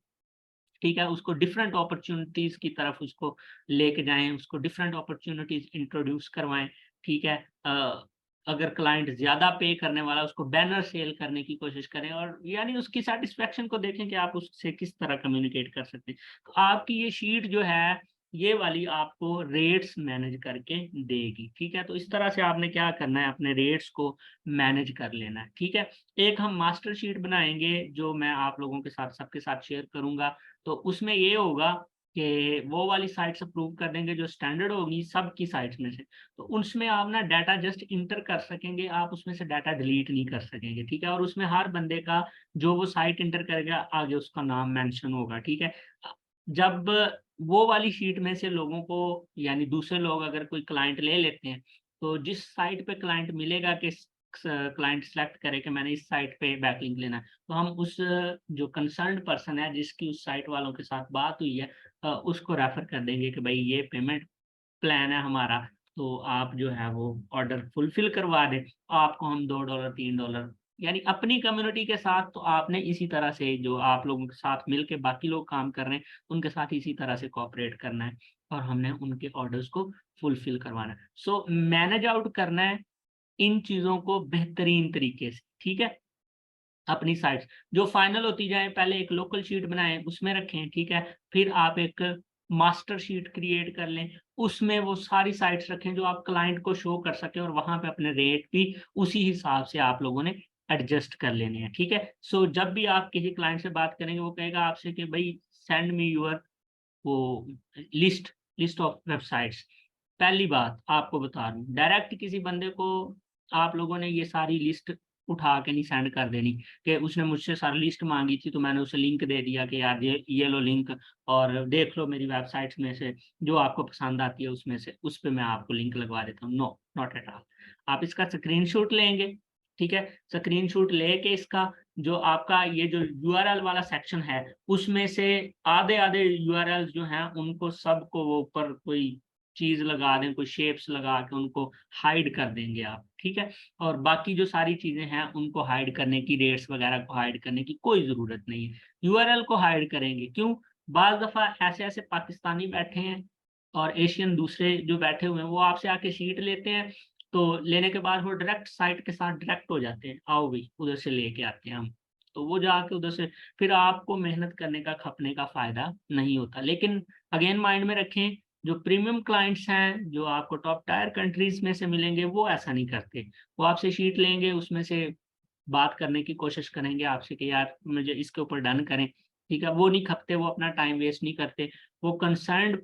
ठीक है, उसको डिफरेंट अपॉर्च्युनिटीज़ की तरफ उसको लेके जाएँ, उसको डिफरेंट अपॉर्च्युनिटीज़ इंट्रोड्यूस करवाएँ, ठीक है? अगर क्लाइंट ज़्यादा पे करने वाला है, उसको बैनर सेल करने की कोशिश करें और यानी उसकी सैटिस्फैक्शन को देखें कि आप उससे किस तरह कम्युनिकेट कर सकते हैं। तो आपकी ये शीट जो है, ये वाली आपको रेट्स मैनेज करके देगी, ठीक है? तो इस तरह से आपने क्या करना है, अपने रेट्स को मैनेज कर लेना है, ठीक है? एक हम मास्टर शीट बनाएँगे, जो मैं आप लोगों के साथ सबके साथ शेयर करूँगा। तो उसमें ये होगा कि वो वाली साइट्स अप्रूव कर देंगे जो स्टैंडर्ड होगी सबकी साइट्स में से। तो उसमें आप ना डाटा जस्ट इंटर कर सकेंगे, आप उसमें से डाटा डिलीट नहीं कर सकेंगे, ठीक है? और उसमें हर बंदे का जो वो साइट इंटर करेगा आगे उसका नाम मेंशन होगा, ठीक है? जब वो वाली शीट में से लोगों को यानी दूसरे लोग अगर कोई क्लाइंट ले लेते हैं, तो जिस साइट पे क्लाइंट मिलेगा कि क्लाइंट सेलेक्ट करे कि मैंने इस साइट पे बैकलिंक लेना है, तो हम उस जो कंसर्न्ड पर्सन है जिसकी उस साइट वालों के साथ बात हुई है उसको रेफर कर देंगे कि भाई ये पेमेंट प्लान है हमारा, तो आप जो है वो ऑर्डर फुलफिल करवा दें। आपको हम $2 $3 यानी अपनी कम्युनिटी के साथ तो आपने इसी तरह से जो आप लोगों के साथ मिल के बाकी लोग काम कर रहे हैं, उनके साथ इसी तरह से कोऑपरेट करना है और हमने उनके ऑर्डर्स को फुलफिल करवाना है। सो मैनेज आउट करना है इन चीज़ों को बेहतरीन तरीके से, ठीक है? अपनी साइट्स जो फाइनल होती जाए, पहले एक लोकल शीट बनाएँ, उसमें रखें, ठीक है? फिर आप एक मास्टर शीट क्रिएट कर लें, उसमें वो सारी साइट्स रखें जो आप क्लाइंट को शो कर सकें और वहाँ पे अपने रेट भी उसी हिसाब से आप लोगों ने एडजस्ट कर लेने हैं, ठीक है? सो जब भी आप किसी क्लाइंट से बात करेंगे, वो कहेगा आपसे कि भई सेंड मी योर वो लिस्ट लिस्ट ऑफ वेबसाइट्स। पहली बात आपको बता दूँ, डायरेक्ट किसी बंदे को आप लोगों ने ये सारी लिस्ट उठा के नहीं सेंड कर देनी कि उसने मुझसे सारी लिस्ट माँगी थी, तो मैंने उसे लिंक दे दिया कि यार ये लो लिंक और देख लो मेरी वेबसाइट्स में से जो आपको पसंद आती है उसमें से, उस पे मैं आपको लिंक लगवा देता हूँ। No, not at all. आप इसका स्क्रीनशॉट लेंगे, ठीक है? स्क्रीनशॉट लेके इसका जो आपका ये जो यूआरएल वाला सेक्शन है, उसमें से आधे-आधे यूआरएल्स जो हैं, उनको सबको वो ऊपर कोई चीज़ लगा दें, कोई शेप्स लगा के उनको हाइड कर देंगे आप, ठीक है? और बाकी जो सारी चीज़ें हैं, उनको हाइड करने की, रेट्स वगैरह को हाइड करने की कोई ज़रूरत नहीं है। यूआरएल को हाइड करेंगे, क्यों? बाज़ दफ़ा ऐसे-ऐसे पाकिस्तानी बैठे हैं और एशियन दूसरे जो बैठे हुए हैं, वो आपसे आके शीट लेते हैं, तो लेने के बाद वो डायरेक्ट साइट के साथ डायरेक्ट हो जाते हैं, आओ भई, उधर से लेके आते हैं हम। तो वो जाके उधर से फिर आपको मेहनत करने का, खपने का फ़ायदा नहीं होता। लेकिन अगेन माइंड में रखें, जो प्रीमियम क्लाइंट्स हैं, जो आपको टॉप टायर कंट्रीज़ में से मिलेंगे, वो ऐसा नहीं करते। वो आपसे शीट लेंगे, उसमें से बात करने की कोशिश करेंगे आपसे कि यार मुझे इसके ऊपर डन करें, ठीक है? वो नहीं खपते, वो अपना टाइम वेस्ट नहीं करते, वो कंसर्न्ड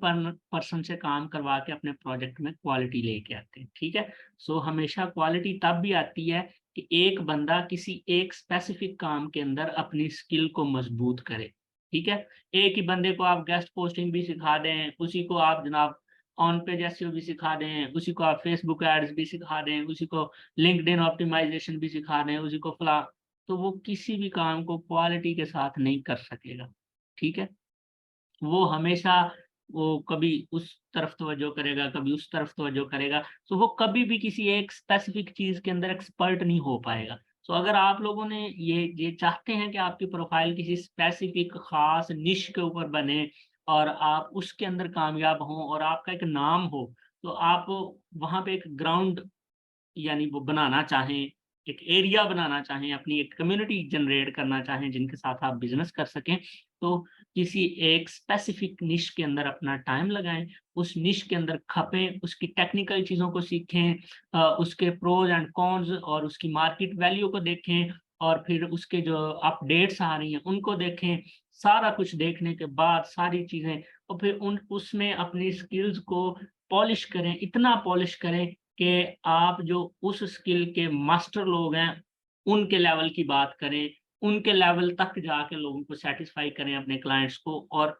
पर्सन से काम करवा के अपने प्रोजेक्ट में क्वालिटी लेके आते हैं, ठीक है? सो हमेशा क्वालिटी तब भी आती है कि एक बंदा किसी एक स्पेसिफिक काम के अंदर अपनी स्किल को मजबूत करे, ठीक है? एक ही बंदे को आप गेस्ट पोस्टिंग भी सिखा दें, उसी को आप जनाब ऑन पेज एसईओ भी सिखा दें, उसी को आप फेसबुक एड्स भी सिखा दें, उसी को लिंक्डइन ऑप्टिमाइज़ेशन भी सिखा दें, उसी को तो वो किसी भी काम को क्वालिटी के साथ नहीं कर सकेगा, ठीक है? वो हमेशा वो कभी उस तरफ तवज्जो करेगा, कभी उस तरफ तवज्जो करेगा, तो वो कभी भी किसी एक स्पेसिफिक चीज़ के अंदर एक्सपर्ट नहीं हो पाएगा। तो अगर आप लोगों ने ये चाहते हैं कि आपकी प्रोफ़ाइल किसी स्पेसिफिक ख़ास निश के ऊपर बने और आप उसके अंदर कामयाब हों और आपका एक नाम हो, तो आप वहाँ पे एक ग्राउंड यानी वो बनाना चाहें, एक एरिया बनाना चाहें, अपनी एक कम्युनिटी जनरेट करना चाहें जिनके साथ आप बिज़नेस कर सकें, तो किसी एक स्पेसिफिक निश के अंदर अपना टाइम लगाएँ, उस निश के अंदर खपें, उसकी टेक्निकल चीज़ों को सीखें, उसके प्रोज़ एंड कॉन्स और उसकी मार्केट वैल्यू को देखें और फिर उसके जो अपडेट्स आ रही हैं, उनको देखें। सारा कुछ देखने के बाद सारी चीज़ें और फिर उसमें अपनी स्किल्स को पॉलिश करें, इतना पॉलिश करें कि आप जो उस स्किल के मास्टर लोग हैं, उनके लेवल की बात करें, उनके लेवल तक जाके लोगों को सैटिस्फाई करें अपने क्लाइंट्स को और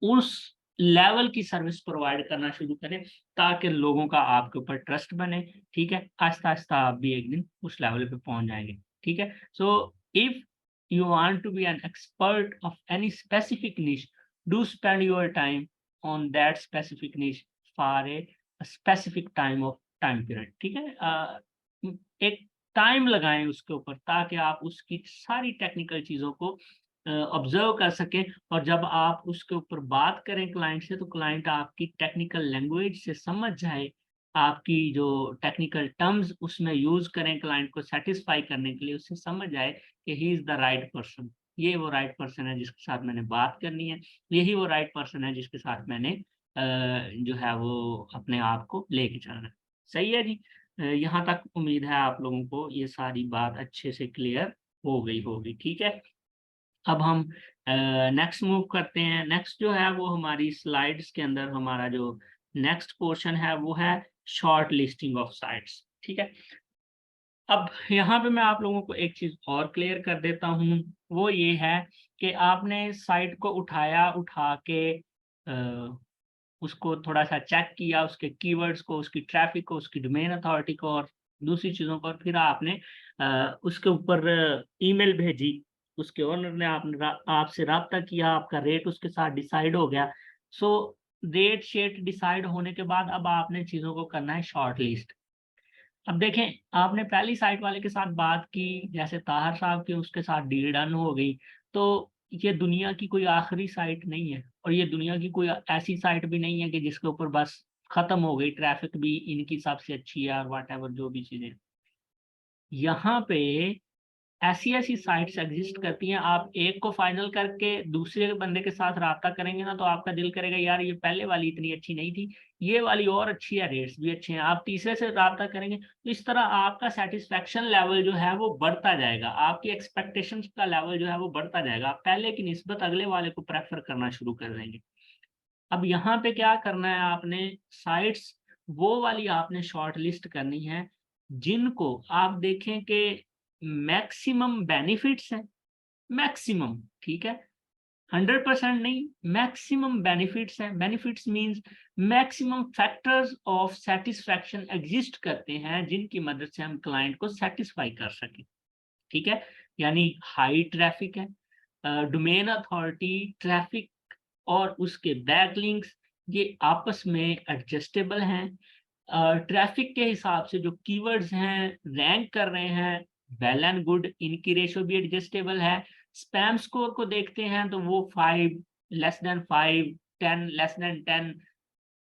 उस लेवल की सर्विस प्रोवाइड करना शुरू करें, ताकि लोगों का आपके ऊपर ट्रस्ट बने, ठीक है? आहिस्ता-आहिस्ता आप भी एक दिन उस लेवल पे पहुँच जाएँगे, ठीक है? So if you want to be an expert of any specific niche, do spend your time on that specific niche for a specific time period, ठीक है? एक टाइम लगाएँ उसके ऊपर ताकि आप उसकी सारी टेक्निकल चीज़ों को ऑब्ज़र्व कर सकें और जब आप उसके ऊपर बात करें क्लाइंट से, तो क्लाइंट आपकी टेक्निकल लैंग्वेज से समझ जाए, आपकी जो टेक्निकल टर्म्स उसमें यूज़ करें क्लाइंट को सैटिस्फाई करने के लिए, उससे समझ आए कि he is the right person. ये वो राइट पर्सन है जिसके साथ मैंने बात करनी है, यही वो राइट पर्सन है जिसके साथ मैंने जो है वो अपने आप को लेके चलना है। सही है जी? यहाँ तक उम्मीद है आप लोगों को ये सारी बात अच्छे से क्लियर हो गई होगी, ठीक है? अब हम नेक्स्ट मूव करते हैं। नेक्स्ट जो है वो हमारी स्लाइड्स के अंदर हमारा जो नेक्स्ट पोर्शन है वो है शॉर्ट लिस्टिंग ऑफ साइट्स, ठीक है? अब यहाँ पे मैं आप लोगों को एक चीज़ और क्लियर कर देता हूँ, वो ये है कि आपने साइट को उठा के उसको थोड़ा-सा चेक किया, उसके कीवर्ड्स को, उसकी ट्रैफ़िक को, उसकी डोमेन अथॉरिटी को और दूसरी चीज़ों पर फिर आपने उसके ऊपर ईमेल भेजी, उसके ओनर ने आपसे राब्ता किया, आपका रेट उसके साथ डिसाइड हो गया। सो रेट शेट डिसाइड होने के बाद अब आपने चीज़ों को करना है शॉर्ट लिस्ट। अब देखें, आपने पहली साइट वाले के साथ बात की, जैसे ताहिर साहब की उसके साथ डील डन हो गई, तो ये दुनिया की कोई आखिरी साइट नहीं है और ये दुनिया की कोई ऐसी साइट भी नहीं है कि जिसके ऊपर बस खत्म हो गई, ट्रैफिक भी इनकी सबसे अच्छी है और व्हाटएवर जो भी चीज़ें। यहाँ पे ऐसी-ऐसी साइट्स एग्ज़िस्ट करती हैं, आप एक को फाइनल करके दूसरे बंदे के साथ राब्ता करेंगे ना, तो आपका दिल करेगा यार ये पहले वाली इतनी अच्छी नहीं थी, ये वाली और अच्छी है, रेट्स भी अच्छे हैं। आप तीसरे से राब्ता करेंगे, तो इस तरह आपका सैटिस्फैक्शन लेवल जो है वो बढ़ता जाएगा, आपकी एक्सपेक्टेशंस का लेवल जो है वो बढ़ता जाएगा। आप पहले की निस्बत अगले वाले को प्रेफ़र करना शुरू कर देंगे। अब यहाँ पे क्या करना है आपने, साइट्स वो वाली आपने शॉर्ट लिस्ट करनी है, जिनको आप देखें कि मैक्सिमम बेनिफिट्स हैं, मैक्सिमम, ठीक है? 100% नहीं, मैक्सिमम बेनिफिट्स हैं। Benefits means maximum factors of satisfaction exist करते हैं, जिनकी मदद से हम क्लाइंट को सैटिस्फाई कर सकें, ठीक है? यानी हाई ट्रैफिक है, डोमेन अथॉरिटी, ट्रैफिक और उसके बैकलिंक्स ये आपस में एडजस्टेबल हैं। ट्रैफिक के हिसाब से जो कीवर्ड्स हैं, रैंक कर रहे हैं, वेल एंड गुड, इनकी रेशियो भी एडजस्टेबल है। स्पैम स्कोर को देखते हैं तो वो 5, लेस देन 5, 10, लेस देन 10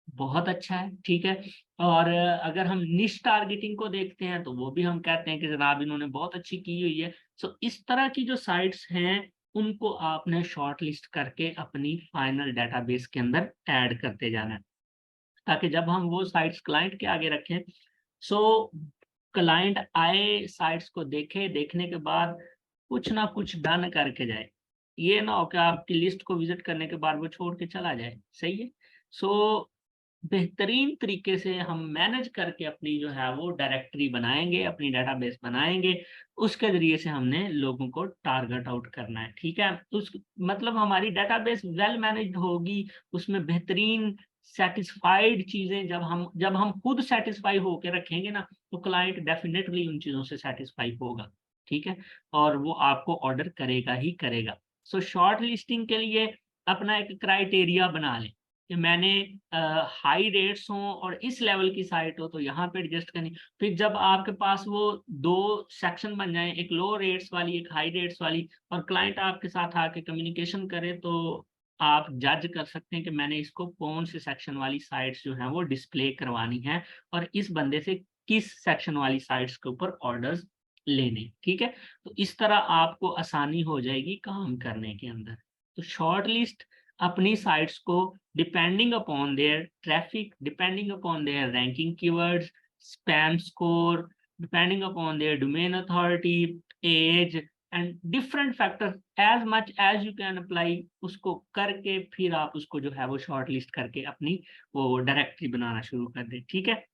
बहुत अच्छा है, ठीक है? और अगर हम निश टारगेटिंग को देखते हैं तो वो भी हम कहते हैं कि जनाब इन्होंने बहुत अच्छी की हुई है। सो इस तरह की जो साइट्स हैं, उनको आपने शॉर्ट लिस्ट करके अपनी फाइनल डेटाबेस के अंदर ऐड करते जाना है, ताकि जब हम वो साइट्स क्लाइंट के आगे रखें, सो क्लाइंट आए, साइट्स को देखे, देखने के बाद कुछ ना कुछ डन करके जाए। ये ना हो कि आपकी लिस्ट को विज़िट करने के बाद वो छोड़ के चला जाए, सही है? सो बेहतरीन तरीके से हम मैनेज करके अपनी जो है वो डायरेक्टरी बनाएँगे, अपनी डेटाबेस बनाएँगे, उसके ज़रिए से हमने लोगों को टारगेट आउट करना है, ठीक है? उस मतलब हमारी डेटाबेस वेल मैनेज्ड होगी, उसमें बेहतरीन सैटिस्फाइड चीज़ें जब हम खुद सैटिस्फाई होके रखेंगे ना, तो क्लाइंट डेफिनिटली उन चीज़ों से सैटिस्फाई होगा, ठीक है? और वो आपको ऑर्डर करेगा ही करेगा। सो शॉर्ट लिस्टिंग के लिए अपना एक क्राइटेरिया बना लें। कि मैंने हाई रेट्स हों और इस लेवल की साइट हो तो यहाँ पे एडजस्ट करनी। फिर जब आपके पास वो 2 सेक्शन बन जाएँ, एक लो रेट्स वाली, एक हाई रेट्स वाली, और क्लाइंट आपके साथ आके कम्युनिकेशन करे, तो आप जज कर सकते हैं कि मैंने इसको कौन से सेक्शन वाली साइट्स जो हैं वो डिस्प्ले करवानी है और इस बंदे से किस सेक्शन वाली साइट्स के ऊपर ऑर्डर्स लेने, ठीक है? तो इस तरह आपको आसानी हो जाएगी काम करने के अंदर। तो शॉर्ट लिस्ट अपनी साइट्स को depending upon their traffic, depending upon their ranking keywords, spam score, depending upon their domain authority, age and different factors as much as you can apply, उसको करके फिर आप उसको जो है वो शॉर्ट लिस्ट करके अपनी वो डायरेक्टरी बनाना शुरू कर दें, ठीक है?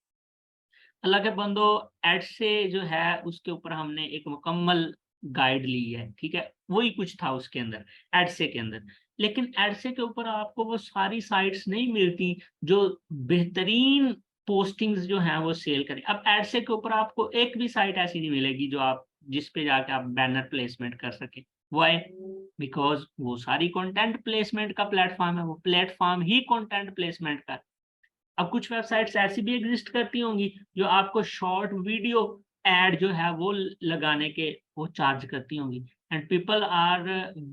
अल्लाह के बंदो, एड से जो है उसके ऊपर हमने एक मुकम्मल गाइड ली है, ठीक है? वही कुछ था उसके अंदर, एडसे के अंदर। लेकिन एडसे के ऊपर आपको वो सारी साइट्स नहीं मिलती जो बेहतरीन पोस्टिंग्स जो हैं वो सेल करें। अब एडसे के ऊपर आपको एक भी साइट ऐसी नहीं मिलेगी जो आप जिस पे जाके आप बैनर प्लेसमेंट कर सकें। व्हाई? बिकॉज़ वो सारी कंटेंट प्लेसमेंट का प्लेटफ़ॉर्म है, वो प्लेटफ़ॉर्म ही कंटेंट प्लेसमेंट का। अब कुछ वेबसाइट्स ऐसी भी एग्ज़िस्ट करती होंगी जो आपको शॉर्ट वीडियो ऐड जो है वो लगाने के वो चार्ज करती होंगी, and people are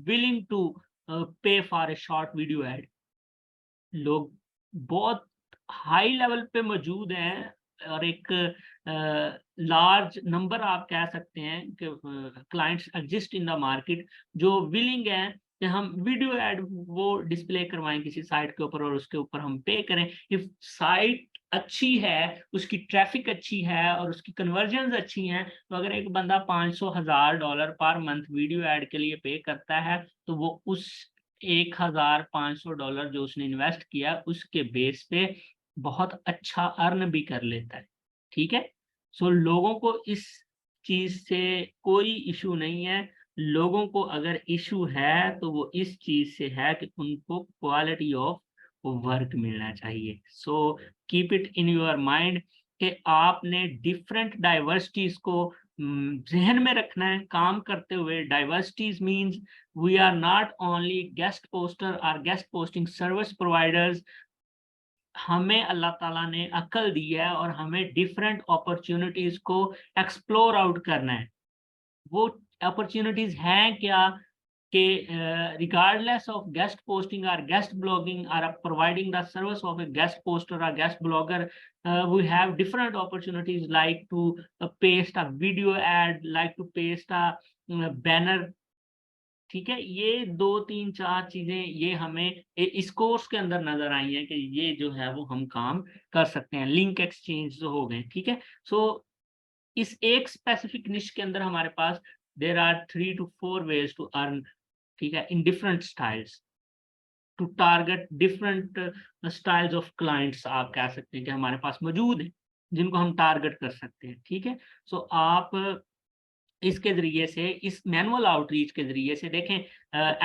willing to pay for a short video ad. लोग बहुत हाई लेवल पे मौजूद हैं और एक लार्ज नंबर आप कह सकते हैं कि clients exist in the market जो विलिंग हैं कि हम वीडियो ऐड वो डिस्प्ले करवाएं किसी साइट के ऊपर और उसके ऊपर हम पे करें। इफ साइट अच्छी है, उसकी ट्रैफिक अच्छी है और उसकी कन्वर्जन्स अच्छी हैं, तो अगर एक बंदा $500,000 पर मंथ वीडियो ऐड के लिए पे करता है, तो वो उस $1,500 जो उसने इन्वेस्ट किया उसके बेस पे बहुत अच्छा अर्न भी कर लेता है, ठीक है? सो लोगों को इस चीज़ से कोई इश्यू नहीं है। लोगों को अगर इश्यू है तो वो इस चीज़ से है कि उनको क्वालिटी ऑफ वर्क मिलना चाहिए। So keep it in your mind कि आपने डिफरेंट डाइवर्सिटीज को जहन में रखना है काम करते हुए। Diversities means we are not only guest poster और गेस्ट पोस्टिंग सर्विस प्रोवाइडर्स। हमें अल्लाह ताला ने अक्ल दी है और हमें डिफरेंट अपॉर्चुनिटीज को एक्सप्लोर आउट करना है। वो अपॉर्चुनिटीज हैं क्या कि regardless of guest posting or guest blogging or providing the service of a guest poster or guest blogger, we have different opportunities like to paste a video ad, like to paste a banner। ठीक है, ये 2 3 4 चीजें ये हमें इस course के अंदर नजर आई हैं कि ये जो है वो हम काम कर सकते हैं। लिंक एक्सचेंज जो हो गए, ठीक है। सो इस एक स्पेसिफिक निश के अंदर हमारे पास there are 3 to 4 ways to earn, ठीक है, in different styles to target different styles of clients. आप कह सकते हैं कि हमारे पास मौजूद है जिनको हम टारगेट कर सकते हैं, ठीक है। सो आप इसके जरिए से, इस मैनुअल आउटरीच के जरिए से देखें,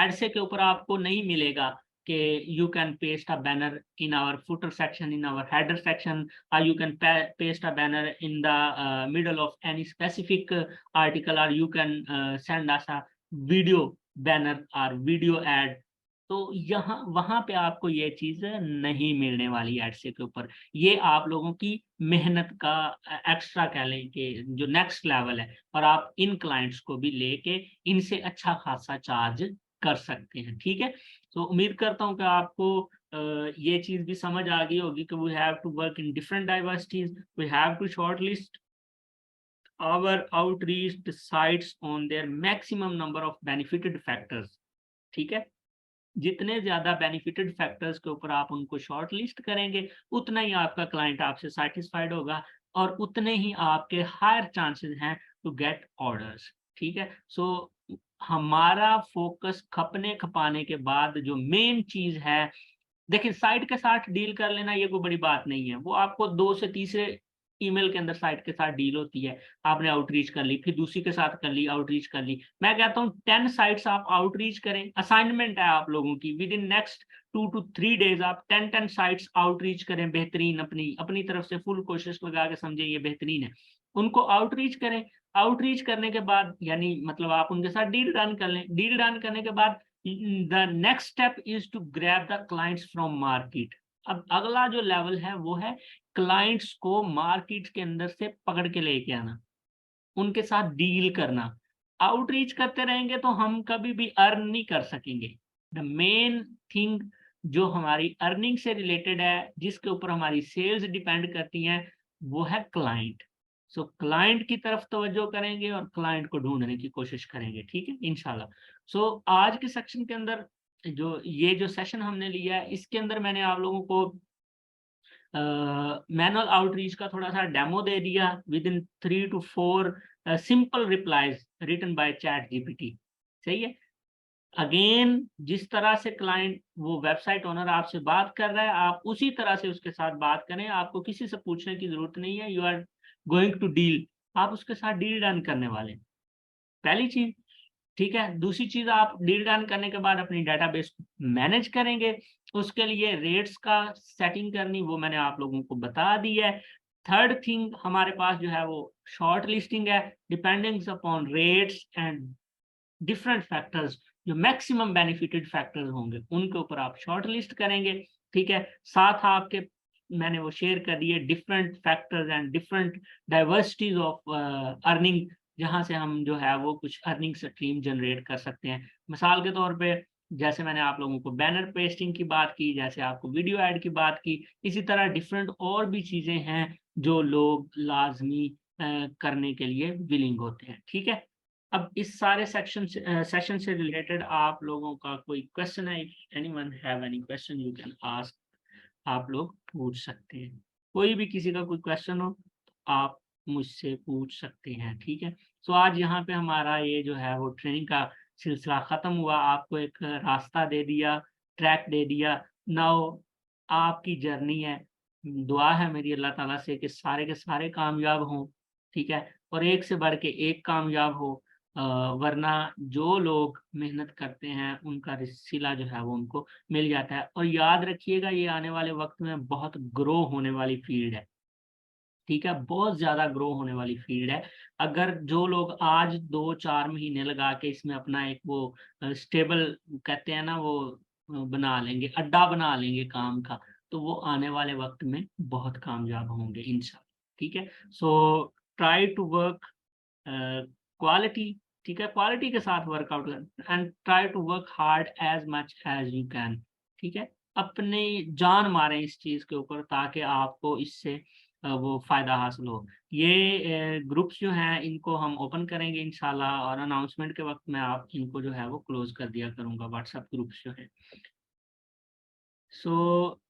एडसे के ऊपर आपको नहीं मिलेगा कि you can paste a banner in our footer section, in our header section, और you can paste a banner in the middle of any specific article, और you can send us a video banner और video ad. तो यहाँ वहां पे आपको ये चीज नहीं मिलने वाली एडसे के ऊपर। ये आप लोगों की मेहनत का एक्स्ट्रा कह लें कि जो नेक्स्ट लेवल है, और आप इन क्लाइंट्स को भी लेके इनसे अच्छा खासा चार्ज कर सकते हैं, ठीक है। तो उम्मीद करता हूँ कि आपको ये चीज भी समझ आ गई होगी कि we have to work in different diversities, we have to shortlist our outreach sites on their maximum number of benefited factors। ठीक है, जितने ज्यादा बेनिफिटेड फैक्टर्स के ऊपर आप उनको शॉर्ट लिस्ट करेंगे, उतना ही आपका क्लाइंट आपसे सेटिस्फाइड होगा और उतने ही आपके हायर चांसेस हैं टू गेट ऑर्डर्स, ठीक है। सो हमारा फोकस खपने खपाने के बाद जो मेन चीज है, देखिए साइट के साथ डील कर लेना ये कोई बड़ी बात नहीं है। वो आपको 2 से तीसरे ईमेल के अंदर साइट के साथ डील होती है। आपने आउटरीच कर ली, फिर दूसरी के साथ कर ली, आउटरीच कर ली। मैं कहता हूँ 10 साइट्स आप आउटरीच करें, असाइनमेंट है आप लोगों की। With in next 2 to 3 days आप 10 साइट्स आउटरीच करें, बेहतरीन अपनी अपनी तरफ से फुल कोशिश लगा के, समझे ये बेहतरीन है। उनको आउटरीच करें। आउटरीच करने के बाद यानी मतलब आप उनके साथ डील डन कर लें। डील डन करने के बाद the next step is to grab the clients from market। अब अगला जो लेवल है वो है क्लाइंट्स को मार्केट के अंदर से पकड़ के लेके आना, उनके साथ डील करना। आउटरीच करते रहेंगे तो हम कभी भी अर्न नहीं कर सकेंगे। द मेन थिंग जो हमारी अर्निंग से रिलेटेड है, जिसके ऊपर हमारी सेल्स डिपेंड करती हैं, वो है क्लाइंट। सो क्लाइंट की तरफ तवज्जो करेंगे और क्लाइंट को ढूंढने की कोशिश करेंगे, ठीक है, इंशाल्लाह। सो आज के सेक्शन के अंदर जो सेशन हमने लिया है, इसके अंदर मैंने आप लोगों को मैनुअल आउटरीच का थोड़ा सा डेमो दे दिया within 3 to 4 simple replies written by ChatGPT. सही है। अगेन जिस तरह से क्लाइंट, वो वेबसाइट ओनर आपसे बात कर रहा है, आप उसी तरह से उसके साथ बात करें। आपको किसी से पूछने की जरूरत नहीं है। You are going to deal, आप उसके साथ डील डन करने वाले हैं, पहली चीज, ठीक है। दूसरी चीज, आप डील डन करने के बाद अपनी डेटाबेस मैनेज करेंगे। उसके लिए रेट्स का सेटिंग करनी, वो मैंने आप लोगों को बता दी है। थर्ड थिंग हमारे पास जो है वो शॉर्ट लिस्टिंग है। Depending upon rates and different factors, जो मैक्सिमम बेनिफिटेड फैक्टर्स होंगे उनके ऊपर आप शॉर्ट लिस्ट करेंगे, ठीक है। साथ आपके मैंने वो शेयर कर दिए different factors and different diversities of earning, जहां से हम जो है वो कुछ अर्निंग स्ट्रीम जनरेट कर सकते हैं। मिसाल के तौर पे जैसे मैंने आप लोगों को बैनर पेस्टिंग की बात की, जैसे आपको वीडियो ऐड की बात की, इसी तरह डिफरेंट और भी चीजें हैं जो लोग लाजमी करने के लिए विलिंग होते हैं, ठीक है। अब इस सारे सेशन से रिलेटेड आप लोगों का कोई क्वेश्चन है? Anyone have any question you can ask, आप लोग पूछ सकते हैं। कोई भी किसी का कोई क्वेश्चन हो तो आप मुझसे पूछ सकते हैं, ठीक है। सो आज यहाँ पे हमारा ये जो है वो ट्रेनिंग का सिलसिला खत्म हुआ। आपको एक रास्ता दे दिया, ट्रैक दे दिया। नाउ आपकी जर्नी है। दुआ है मेरी अल्लाह ताला से कि सारे के सारे कामयाब हों, ठीक है, और एक से बढ़ के एक कामयाब हो। वरना जो लोग मेहनत करते हैं उनका सिला जो है वो उनको मिल जाता है। और याद रखिएगा ये आने वाले वक्त में बहुत ग्रो होने वाली फील्ड है। ठीक है, बहुत ज़्यादा ग्रो होने वाली फील्ड है। अगर जो लोग आज 2-4 महीने लगा के इसमें अपना एक वो स्टेबल कहते हैं ना वो बना लेंगे, अड्डा बना लेंगे काम का, तो वो आने वाले वक़्त में बहुत कामयाब होंगे इंशाल्लाह, ठीक है? So try to work quality, ठीक है? क्वालिटी के साथ workout and try to work hard as much as you can, ठीक है? अपनी जान मारें इस चीज़ के ऊपर ताकि आपको इससे वो फ़ायदा हासिल हो। ये ग्रुप्स जो हैं इनको हम ओपन करेंगे इंशाल्लाह और अनाउंसमेंट के वक़्त मैं आप इनको जो है वो क्लोज़ कर दिया करूँगा व्हाट्सएप ग्रुप्स जो हैं। सो